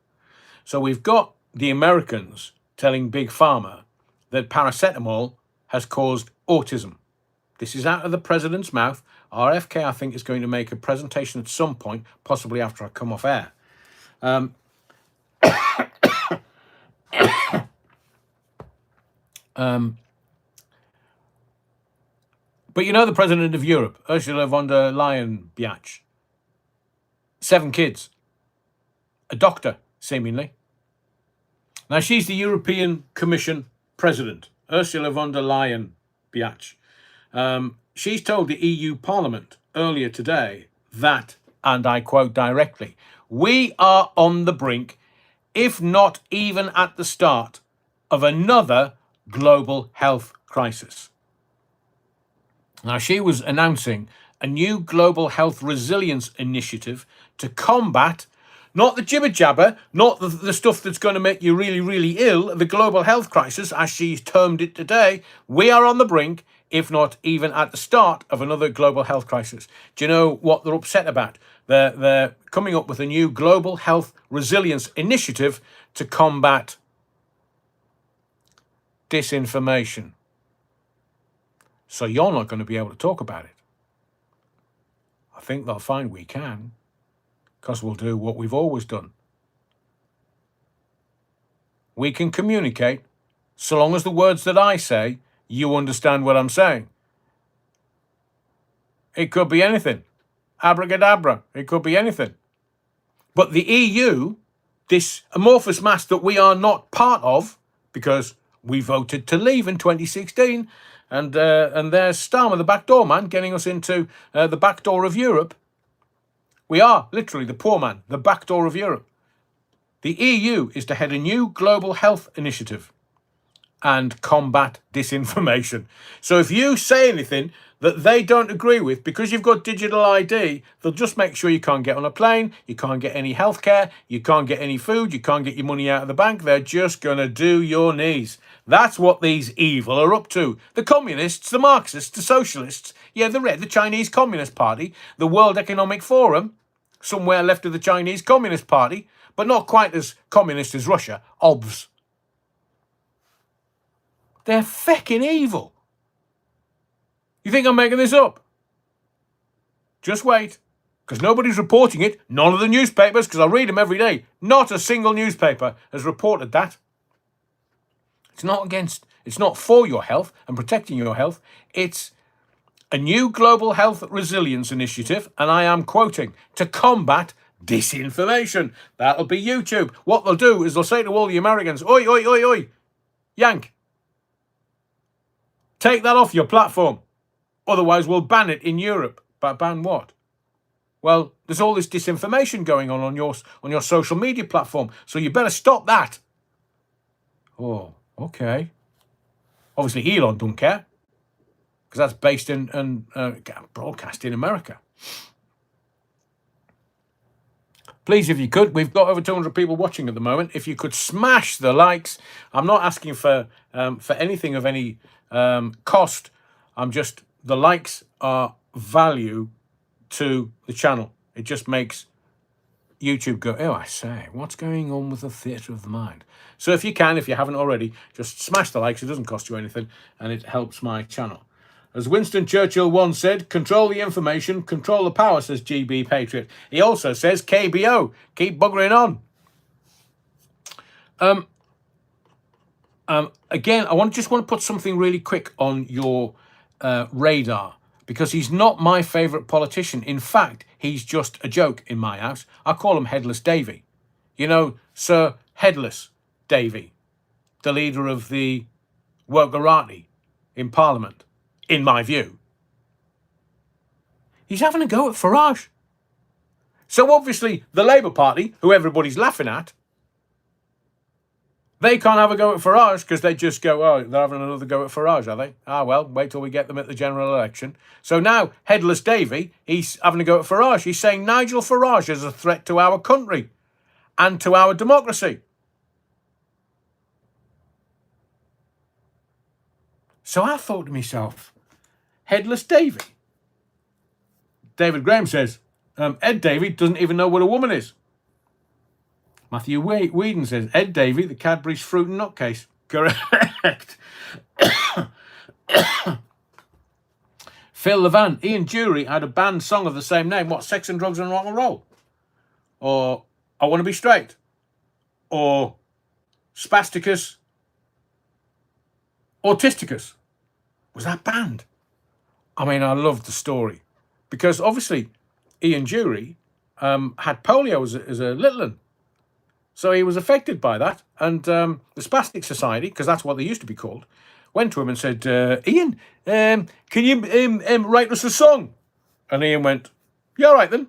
So we've got the Americans telling Big Pharma that paracetamol has caused autism. This is out of the president's mouth. RFK, I think, is going to make a presentation at some point, possibly after I come off air. But you know the president of Europe, Ursula von der Leyen, biatch. 7 kids. A doctor, seemingly. Now, she's the European Commission president, Ursula von der Leyen, biatch. She's told the EU Parliament earlier today that, and I quote directly, we are on the brink, if not even at the start, of another global health crisis. Now, she was announcing a new global health resilience initiative to combat not the jibber jabber, not the stuff that's going to make you really, really ill, the global health crisis, as she termed it today. We are on the brink, if not even at the start of another global health crisis. Do you know what they're upset about? They're coming up with a new global health resilience initiative to combat disinformation. So you're not going to be able to talk about it. I think they'll find we can, because we'll do what we've always done. We can communicate, so long as the words that I say, you understand what I'm saying. It could be anything. Abracadabra. It could be anything. But the EU, this amorphous mass that we are not part of, because we voted to leave in 2016, and there's Starmer, the back door man, getting us into the back door of Europe. We are literally the poor man, the back door of Europe. The EU is to head a new global health initiative and combat disinformation. So if you say anything that they don't agree with, because you've got digital ID, they'll just make sure you can't get on a plane, you can't get any healthcare, you can't get any food, you can't get your money out of the bank. They're just going to do your knees. That's what these evil are up to. The communists, the Marxists, the socialists, the Chinese Communist Party, the World Economic Forum, somewhere left of the Chinese Communist Party, but not quite as communist as Russia, OBS. They're feckin' evil. You think I'm making this up? Just wait, because nobody's reporting it. None of the newspapers, because I read them every day. Not a single newspaper has reported that. It's not for your health and protecting your health. It's a new global health resilience initiative, and I am quoting, to combat disinformation. That'll be YouTube. What they'll do is they'll say to all the Americans, oi, oi, oi, oi, yank, take that off your platform. Otherwise, we'll ban it in Europe. But ban what? Well, there's all this disinformation going on your social media platform, so you better stop that. Oh, okay. Obviously, Elon don't care, because that's based in broadcast in America. Please, if you could, we've got over 200 people watching at the moment. If you could smash the likes. I'm not asking for anything of any cost. The likes are value to the channel. It just makes YouTube go, oh, I say, what's going on with the theatre of the mind? So if you haven't already, just smash the likes. It doesn't cost you anything, and it helps my channel. As Winston Churchill once said, control the information, control the power, says GB Patriot. He also says, KBO, keep buggering on. Again, I just want to put something really quick on your radar, because he's not my favourite politician. In fact, he's just a joke in my house. I call him Headless Davy. You know, Sir Headless Davy, the leader of the Workerati in Parliament, in my view. He's having a go at Farage. So obviously, the Labour Party, who everybody's laughing at, they can't have a go at Farage because they just go, oh, they're having another go at Farage, are they? Ah, well, wait till we get them at the general election. So now, Headless Davy, he's having a go at Farage. He's saying Nigel Farage is a threat to our country and to our democracy. So I thought to myself, Headless Davy. David Graham says, Ed Davy doesn't even know what a woman is. Matthew Whedon says, Ed Davy, the Cadbury's fruit and nutcase. Correct. Phil Levant, Ian Dury had a banned song of the same name. What, Sex and Drugs and Rock and Roll? Or I Want to Be Straight? Or Spasticus? Autisticus? Was that banned? I mean, I loved the story. Because obviously, Ian Dury had polio as a little one. So he was affected by that. And the Spastic Society, because that's what they used to be called, went to him and said, Ian, can you write us a song? And Ian went, yeah, all right then.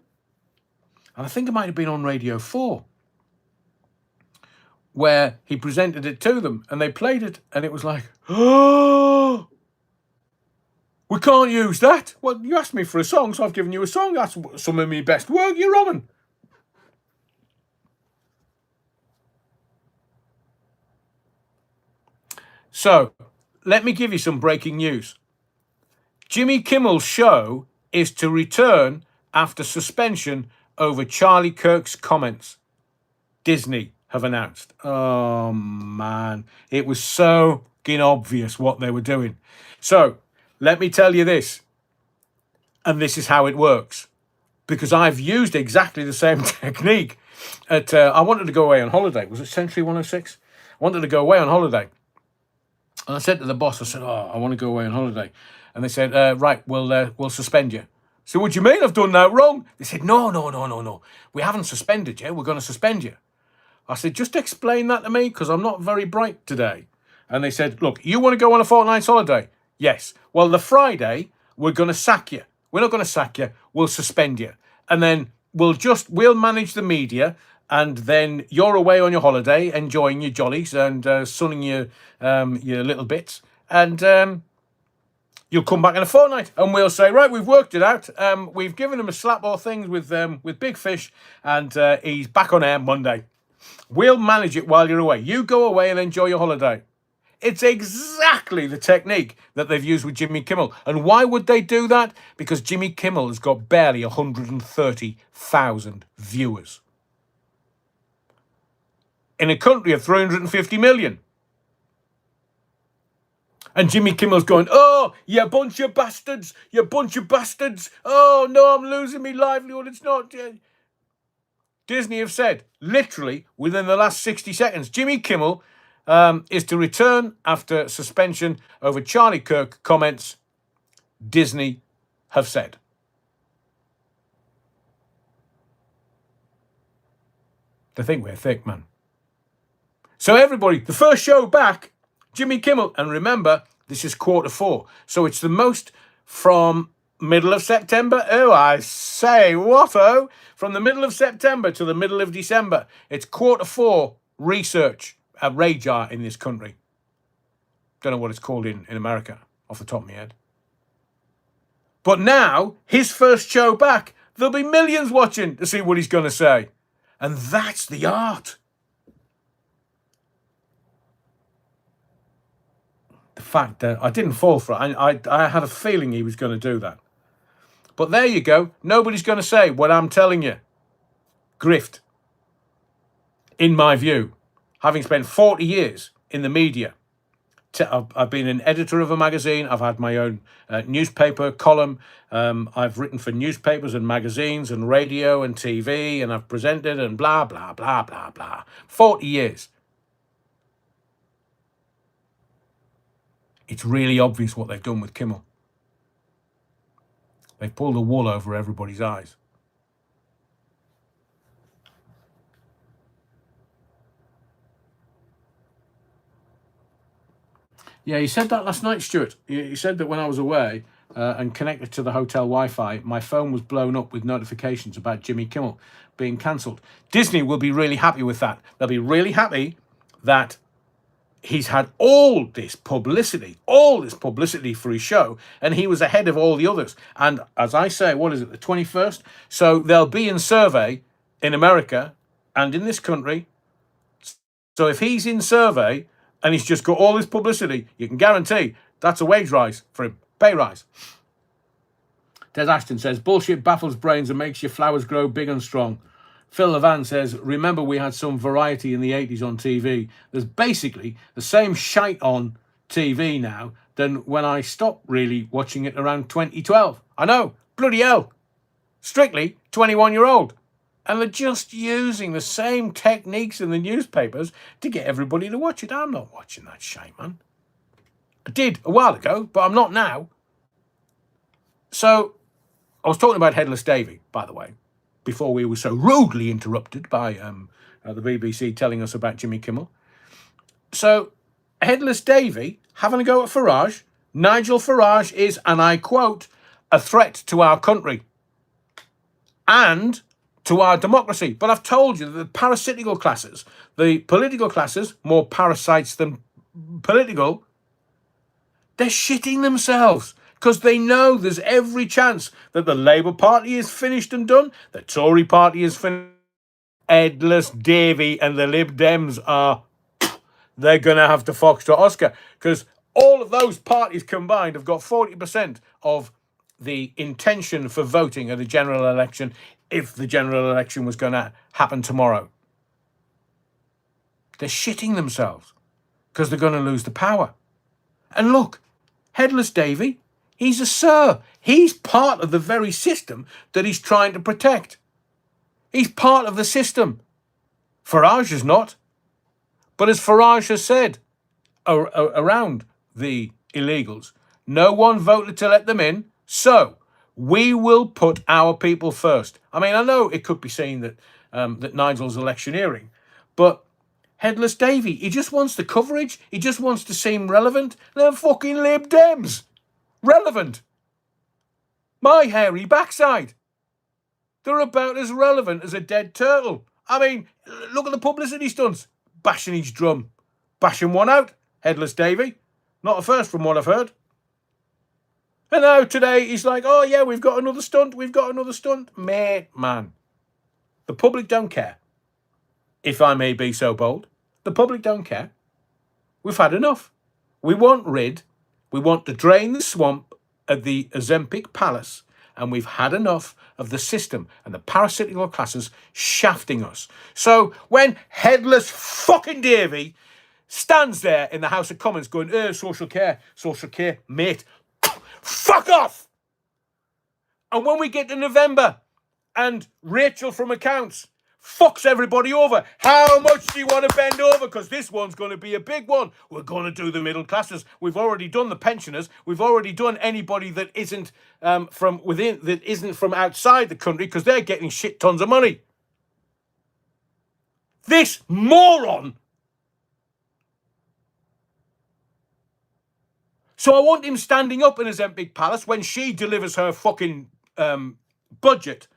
And I think it might have been on Radio 4, where he presented it to them and they played it. And it was like, oh, we can't use that. Well, you asked me for a song, so I've given you a song. That's some of my best work, you're wrong. So, let me give you some breaking news. Jimmy Kimmel's show is to return after suspension over Charlie Kirk's comments. Disney have announced. Oh, man. It was so obvious what they were doing. So, let me tell you this. And this is how it works. Because I've used exactly the same technique. I wanted to go away on holiday. Was it Century 106? I wanted to go away on holiday. And I said to the boss, I said, I want to go away on holiday. And they said, right, we'll suspend you. So what do you mean I've done that wrong? They said, no. We haven't suspended you. We're going to suspend you. I said, just explain that to me because I'm not very bright today. And they said, look, you want to go on a fortnight's holiday? Yes. Well, the Friday, we're going to sack you. We're not going to sack you. We'll suspend you. And then we'll manage the media. And then you're away on your holiday, enjoying your jollies and sunning your little bits. And you'll come back in a fortnight. And we'll say, right, we've worked it out. We've given him a slap or things with Big Fish. And he's back on air Monday. We'll manage it while you're away. You go away and enjoy your holiday. It's exactly the technique that they've used with Jimmy Kimmel. And why would they do that? Because Jimmy Kimmel has got barely 130,000 viewers. In a country of 350 million. And Jimmy Kimmel's going, oh, you bunch of bastards. You bunch of bastards. Oh, no, I'm losing my livelihood. It's not... Disney have said, literally, within the last 60 seconds, Jimmy Kimmel is to return after suspension over Charlie Kirk comments. Disney have said. They think we're thick, man. So everybody, the first show back, Jimmy Kimmel. And remember, this is Q4. So it's the most from middle of September. Oh, I say, what, oh? From the middle of September to the middle of December. It's Q4 research at radar in this country. Don't know what it's called in America, off the top of my head. But now, his first show back, there'll be millions watching to see what he's going to say. And that's the art. The fact that I didn't fall for it. I had a feeling he was going to do that. But there you go. Nobody's going to say what I'm telling you. Grift. In my view. Having spent 40 years in the media. I've been an editor of a magazine. I've had my own newspaper column. I've written for newspapers and magazines and radio and TV, and I've presented and blah, blah, blah, blah, blah. 40 years. It's really obvious what they've done with Kimmel. They've pulled the wool over everybody's eyes. Yeah, he said that last night, Stuart. He said that when I was away and connected to the hotel Wi-Fi, my phone was blown up with notifications about Jimmy Kimmel being cancelled. Disney will be really happy with that. They'll be really happy that he's had all this publicity for his show, and he was ahead of all the others. And as I say, what is it, the 21st? So they'll be in survey in America and in this country. So if he's in survey and he's just got all this publicity, you can guarantee that's a wage rise for him, pay rise. Des Ashton says, bullshit baffles brains and makes your flowers grow big and strong. Phil Levan says, remember we had some variety in the 80s on TV. There's basically the same shite on TV now than when I stopped really watching it around 2012. I know, bloody hell. Strictly 21-year-old. And they're just using the same techniques in the newspapers to get everybody to watch it. I'm not watching that shite, man. I did a while ago, but I'm not now. So, I was talking about Headless Davy, by the way, before we were so rudely interrupted by the BBC telling us about Jimmy Kimmel. So, Headless Davy having a go at Farage. Nigel Farage is, and I quote, a threat to our country and to our democracy. But I've told you that the parasitical classes, the political classes, more parasites than political, they're shitting themselves. Because they know there's every chance that the Labour Party is finished and done, the Tory Party is finished. Headless Davy and the Lib Dems are, they're going to have to foxtrot Oscar. Because all of those parties combined have got 40% of the intention for voting at the general election if the general election was going to happen tomorrow. They're shitting themselves because they're going to lose the power. And look, Headless Davy, he's a sir. He's part of the very system that he's trying to protect. He's part of the system. Farage is not. But as Farage has said around the illegals, no one voted to let them in, so we will put our people first. I mean, I know it could be seen that that Nigel's electioneering, but Headless Davy, he just wants the coverage. He just wants to seem relevant. They're fucking Lib Dems. Relevant. My hairy backside. They're about as relevant as a dead turtle. I mean, look at the publicity stunts. Bashing each drum. Bashing one out. Headless Davy. Not a first from what I've heard. And now today he's like, oh yeah, we've got another stunt. We've got another stunt. Mate, man. The public don't care. If I may be so bold. The public don't care. We've had enough. We want rid. We want to drain the swamp at the Ozempic Palace. And we've had enough of the system and the parasitical classes shafting us. So when Headless fucking Davy stands there in the House of Commons going, social care, mate, fuck off! And when we get to November and Rachel from accounts fucks everybody over. How much do you want to bend over? Because this one's going to be a big one. We're going to do the middle classes. We've already done the pensioners. We've already done anybody that isn't from within, that isn't from outside the country, because they're getting shit tons of money. This moron. So I want him standing up in his Ozempic palace when she delivers her fucking budget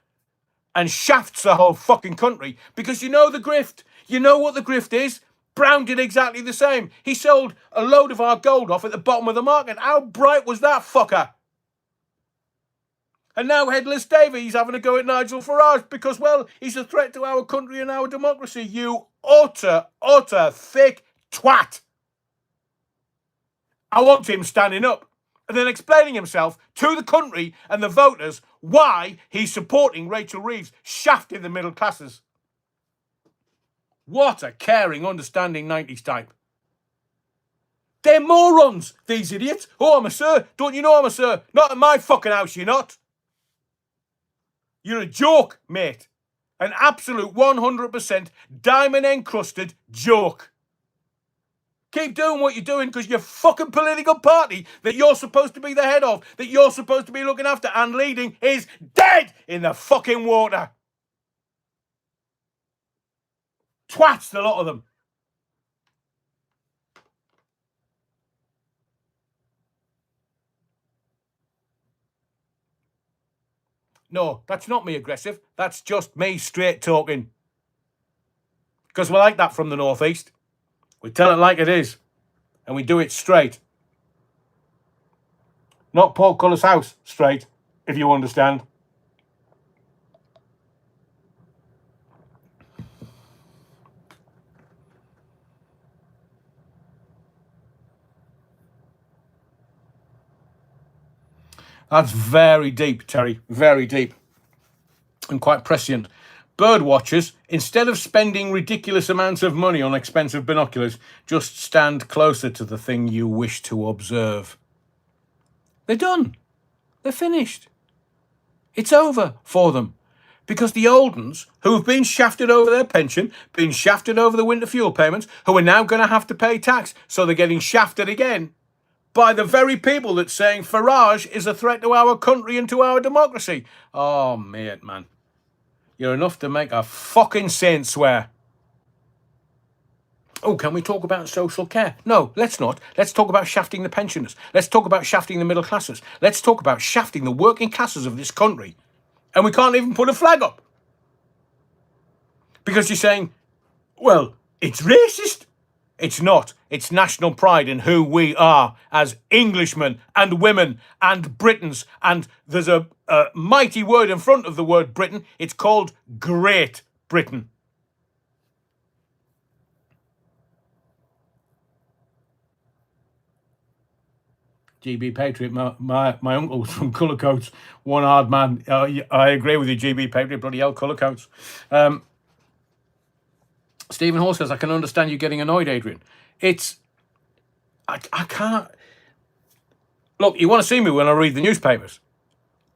and shafts the whole fucking country, because you know the grift. You know what the grift is? Brown did exactly the same. He sold a load of our gold off at the bottom of the market. How bright was that fucker? And now Headless Davy's having a go at Nigel Farage because, well, he's a threat to our country and our democracy. You utter thick twat. I want him standing up and then explaining himself to the country and the voters why he's supporting Rachel Reeves shafting the middle classes. What a caring, understanding 90s type. They're morons, these idiots. Oh, I'm a sir. Don't you know I'm a sir? Not at my fucking house, you're not. You're a joke, mate. An absolute 100% diamond-encrusted joke. Keep doing what you're doing, because your fucking political party that you're supposed to be the head of, that you're supposed to be looking after and leading, is dead in the fucking water. Twats, the lot of them. No, that's not me aggressive. That's just me straight talking. Because we're like that from the northeast. We tell it like it is. And we do it straight. Not Paul Culler's house straight, if you understand. That's very deep, Terry. Very deep. And quite prescient. Bird watchers, instead of spending ridiculous amounts of money on expensive binoculars, just stand closer to the thing you wish to observe. They're done. They're finished. It's over for them. Because the old uns, who have been shafted over their pension, been shafted over the winter fuel payments, who are now going to have to pay tax, so they're getting shafted again by the very people that's saying Farage is a threat to our country and to our democracy. Oh, mate, man. You're enough to make a fucking saint swear. Oh, can we talk about social care? No, let's not. Let's talk about shafting the pensioners. Let's talk about shafting the middle classes. Let's talk about shafting the working classes of this country. And we can't even put a flag up. Because you're saying, well, it's racist. It's not. It's national pride in who we are as Englishmen and women and Britons. And there's a mighty word in front of the word Britain. It's called Great Britain. GB Patriot, my uncle was from Cullercoats, one hard man. I agree with you, GB Patriot, bloody hell, Cullercoats. Stephen Hall says, I can understand you getting annoyed, Adrian. I can't. Look, you want to see me when I read the newspapers.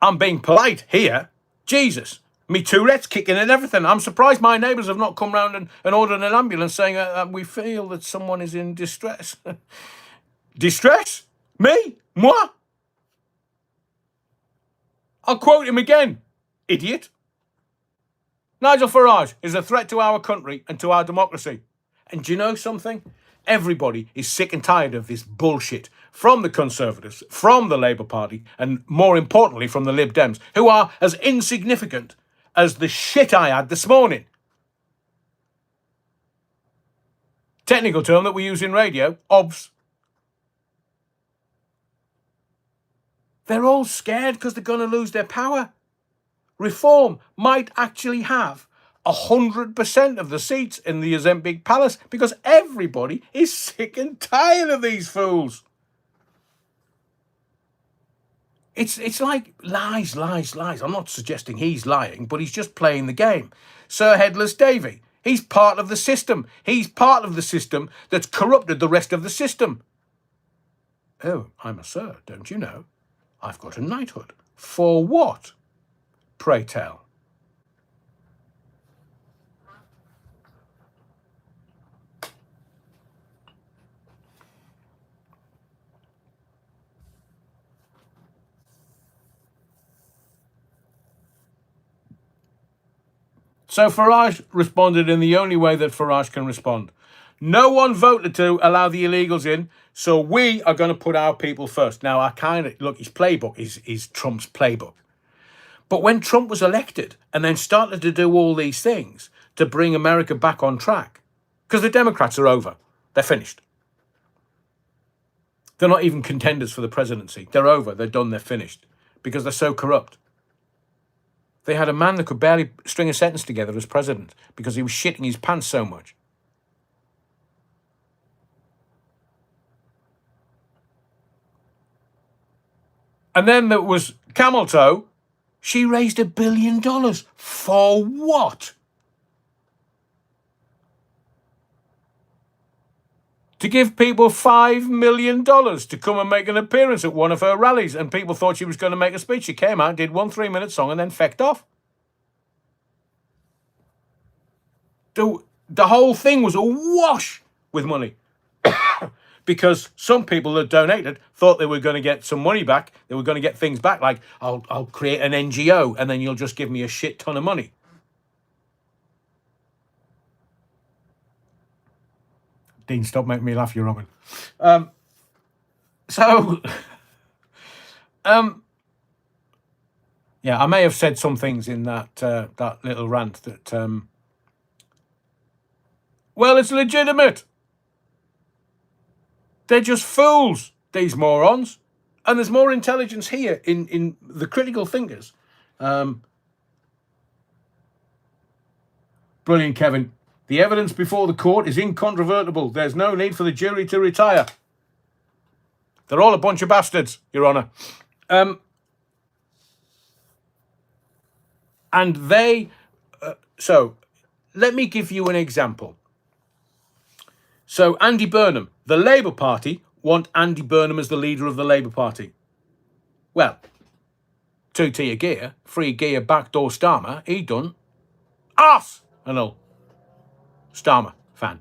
I'm being polite here. Jesus. Me Tourette's kicking and everything. I'm surprised my neighbours have not come round and ordered an ambulance saying we feel that someone is in distress. Distress? Me? Moi? I'll quote him again. Idiot. Nigel Farage is a threat to our country and to our democracy. And do you know something? Everybody is sick and tired of this bullshit from the Conservatives, from the Labour Party, and more importantly from the Lib Dems, who are as insignificant as the shit I had this morning. Technical term that we use in radio, obvs. They're all scared because they're going to lose their power. Reform might actually have 100% of the seats in the Ozempic Palace because everybody is sick and tired of these fools. It's like lies. I'm not suggesting he's lying, but he's just playing the game. Sir Headless Davy, he's part of the system. He's part of the system that's corrupted the rest of the system. Oh, I'm a sir, don't you know? I've got a knighthood. For what? Pray tell. So Farage responded in the only way that Farage can respond. No one voted to allow the illegals in, so we are going to put our people first. Now, I kind of, look, his playbook is Trump's playbook. But when Trump was elected and then started to do all these things to bring America back on track, because the Democrats are over. They're finished. They're not even contenders for the presidency. They're over. They're done. They're finished. Because they're so corrupt. They had a man that could barely string a sentence together as president because he was shitting his pants so much. And then there was Camel Toe. She raised $1 billion. For what? To give people $5 million to come and make an appearance at one of her rallies. And people thought she was going to make a speech. She came out, did 1 3-minute song and then fecked off. The whole thing was awash with money. Because some people that donated thought they were going to get some money back. They were going to get things back, like, I'll create an NGO and then you'll just give me a shit ton of money. Dean, stop making me laugh, you're Robin. Yeah, I may have said some things in that little rant that, well, it's legitimate. They're just fools, these morons. And there's more intelligence here in the critical thinkers. Brilliant, Kevin. The evidence before the court is incontrovertible. There's no need for the jury to retire. They're all a bunch of bastards, Your Honour. And they... so, let me give you an example. So, Andy Burnham, the Labour Party want Andy Burnham as the leader of the Labour Party. Well, 2-tier gear, free gear, backdoor Starmer, he done arse and all. Starmer fan.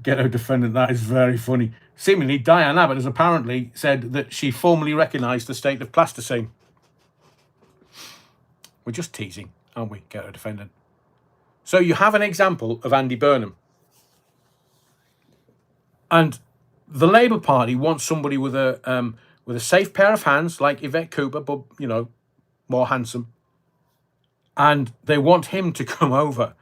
Ghetto defendant, that is very funny. Seemingly, Diane Abbott has apparently said that she formally recognised the state of plasticine. We're just teasing, aren't we, ghetto defendant? So you have an example of Andy Burnham. And the Labour Party wants somebody with a safe pair of hands, like Yvette Cooper, but, you know, more handsome. And they want him to come over.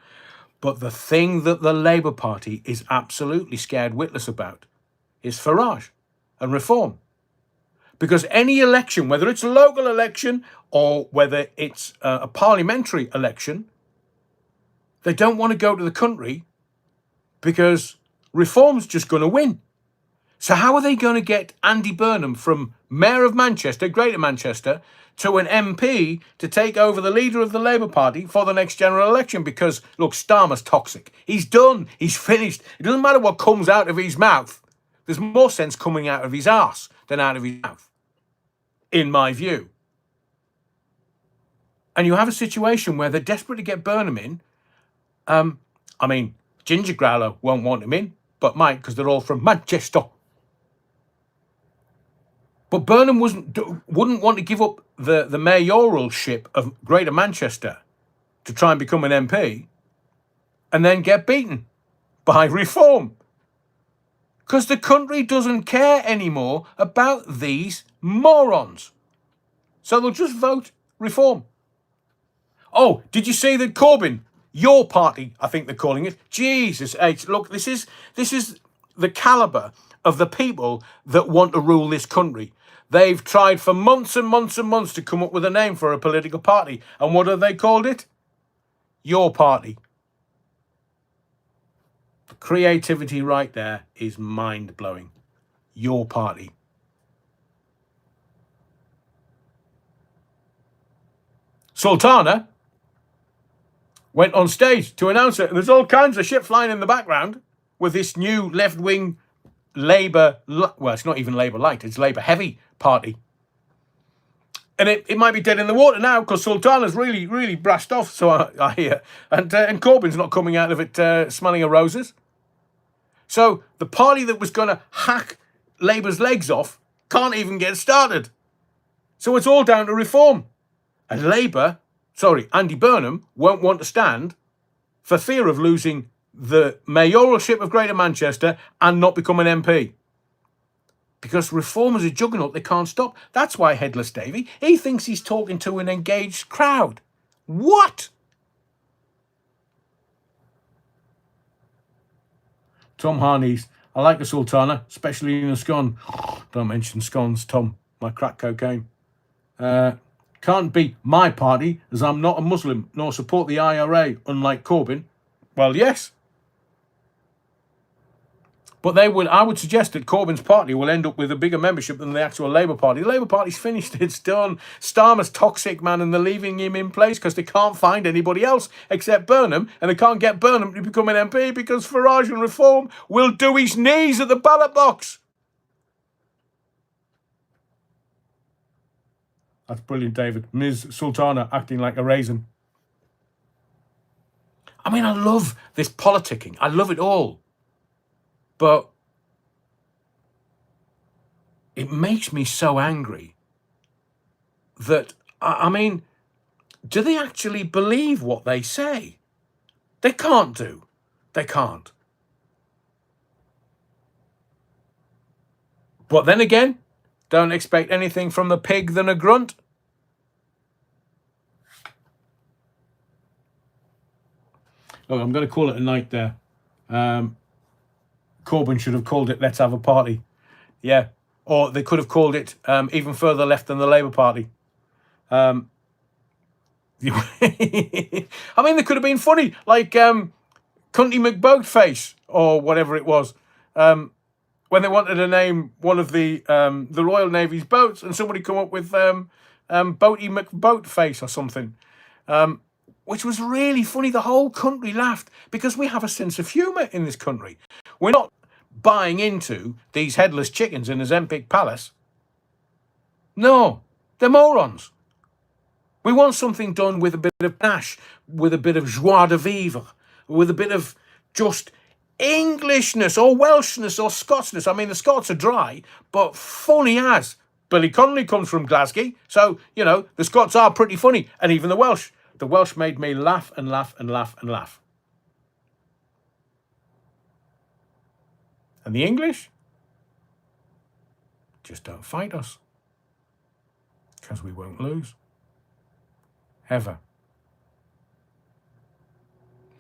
But the thing that the Labour Party is absolutely scared witless about is Farage and reform. Because any election, whether it's a local election or whether it's a parliamentary election, they don't want to go to the country because reform's just going to win. So how are they going to get Andy Burnham from Mayor of Manchester, Greater Manchester, to an MP to take over the leader of the Labour Party for the next general election? Because, look, Starmer's toxic. He's done. He's finished. It doesn't matter what comes out of his mouth. There's more sense coming out of his arse than out of his mouth, in my view. And you have a situation where they're desperate to get Burnham in. I mean, Ginger Growler won't want him in, but might, because they're all from Manchester. But Burnham wouldn't want to give up the mayoralship of Greater Manchester to try and become an MP and then get beaten by reform. Because the country doesn't care anymore about these morons. So they'll just vote reform. Oh, did you see that Corbyn, your party, I think they're calling it, Jesus H, look, this is the calibre of the people that want to rule this country. They've tried for months and months and months to come up with a name for a political party. And what have they called it? Your party. The creativity right there is mind-blowing. Your party. Sultana went on stage to announce it. And there's all kinds of shit flying in the background with this new left-wing Labour, well, it's not even Labour light, it's Labour heavy party. And it might be dead in the water now because Sultana's really, really brashed off, so I hear. And Corbyn's not coming out of it smelling of roses. So the party that was going to hack Labour's legs off can't even get started. So it's all down to reform. And Andy Burnham won't want to stand for fear of losing the mayoralship of Greater Manchester and not become an MP. Because reform is a juggernaut they can't stop. That's why Headless Davy, he thinks he's talking to an engaged crowd. What? Tom Harneys, I like a sultana, especially in a scone. Don't mention scones, Tom. My crack cocaine. Can't be my party, as I'm not a Muslim, nor support the IRA, unlike Corbyn. Well, yes. But I would suggest that Corbyn's party will end up with a bigger membership than the actual Labour Party. The Labour Party's finished. It's done. Starmer's toxic, man, and they're leaving him in place because they can't find anybody else except Burnham, and they can't get Burnham to become an MP because Farage and Reform will do his knees at the ballot box. That's brilliant, David. Ms. Sultana acting like a raisin. I mean, I love this politicking. I love it all. But it makes me so angry that, I mean, do they actually believe what they say? They can't do. They can't. But then again, don't expect anything from the pig than a grunt. Look, I'm going to call it a night there. Corbyn should have called it Let's Have a Party. Yeah. Or they could have called it even further left than the Labour Party. I mean, they could have been funny, like Cunty McBoatface or whatever it was. When they wanted to name one of the Royal Navy's boats, and somebody come up with Boaty McBoatface or something, which was really funny. The whole country laughed because we have a sense of humour in this country. We're not buying into these headless chickens in the Zempic Palace. No, they're morons. We want something done with a bit of panache, with a bit of joie de vivre, with a bit of just Englishness or Welshness or Scotsness. I mean, the Scots are dry, but funny as. Billy Connolly comes from Glasgow, so, you know, the Scots are pretty funny, and even the Welsh. The Welsh made me laugh and laugh and laugh and laugh. And the English just don't fight us, because we won't lose. Ever.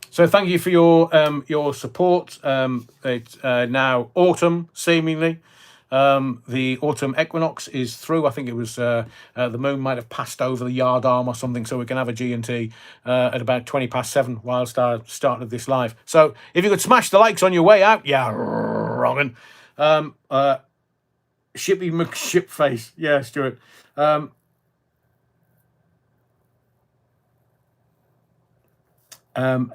So thank you for your support. It's now autumn, seemingly. The autumn equinox is through. I think it was the moon might have passed over the yard arm or something, so we can have a G&T at about 7:20 whilst I started this live. So if you could smash the likes on your way out, yeah, wrongin'. Shippy McShipface, yeah, Stuart.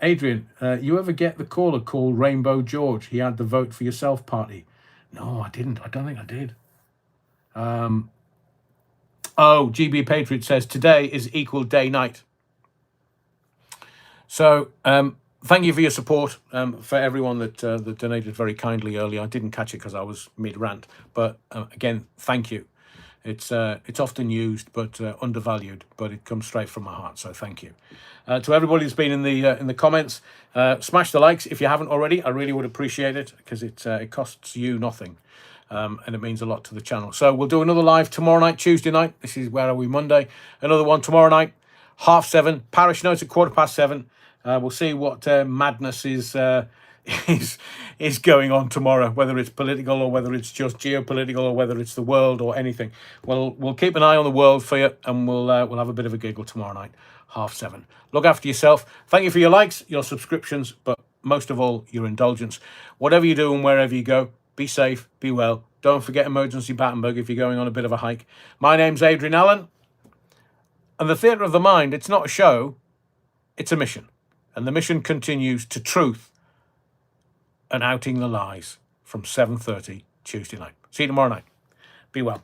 Adrian, you ever get the caller called Rainbow George? He had the Vote for Yourself party. No, I didn't. I don't think I did. GB Patriot says, today is equal day night. So thank you for your support, for everyone that donated very kindly earlier. I didn't catch it because I was mid-rant. But again, thank you. It's often used, but undervalued, but it comes straight from my heart. So thank you. To everybody who's been in the comments, smash the likes if you haven't already. I really would appreciate it, because it costs you nothing, and it means a lot to the channel. So we'll do another live tomorrow night, Tuesday night. This is Where Are We Monday. Another one tomorrow night, 7:30. Parish notes at 7:15. We'll see what madness is going on tomorrow, whether it's political or whether it's just geopolitical or whether it's the world or anything. We'll keep an eye on the world for you, and we'll have a bit of a giggle tomorrow night, 7:30. Look after yourself. Thank you for your likes, your subscriptions, but most of all, your indulgence. Whatever you do and wherever you go, be safe, be well. Don't forget emergency Battenberg if you're going on a bit of a hike. My name's Adrian Allen, and the Theatre of the Mind, it's not a show, it's a mission. And the mission continues to truth and outing the lies from 7:30 Tuesday night. See you tomorrow night. Be well.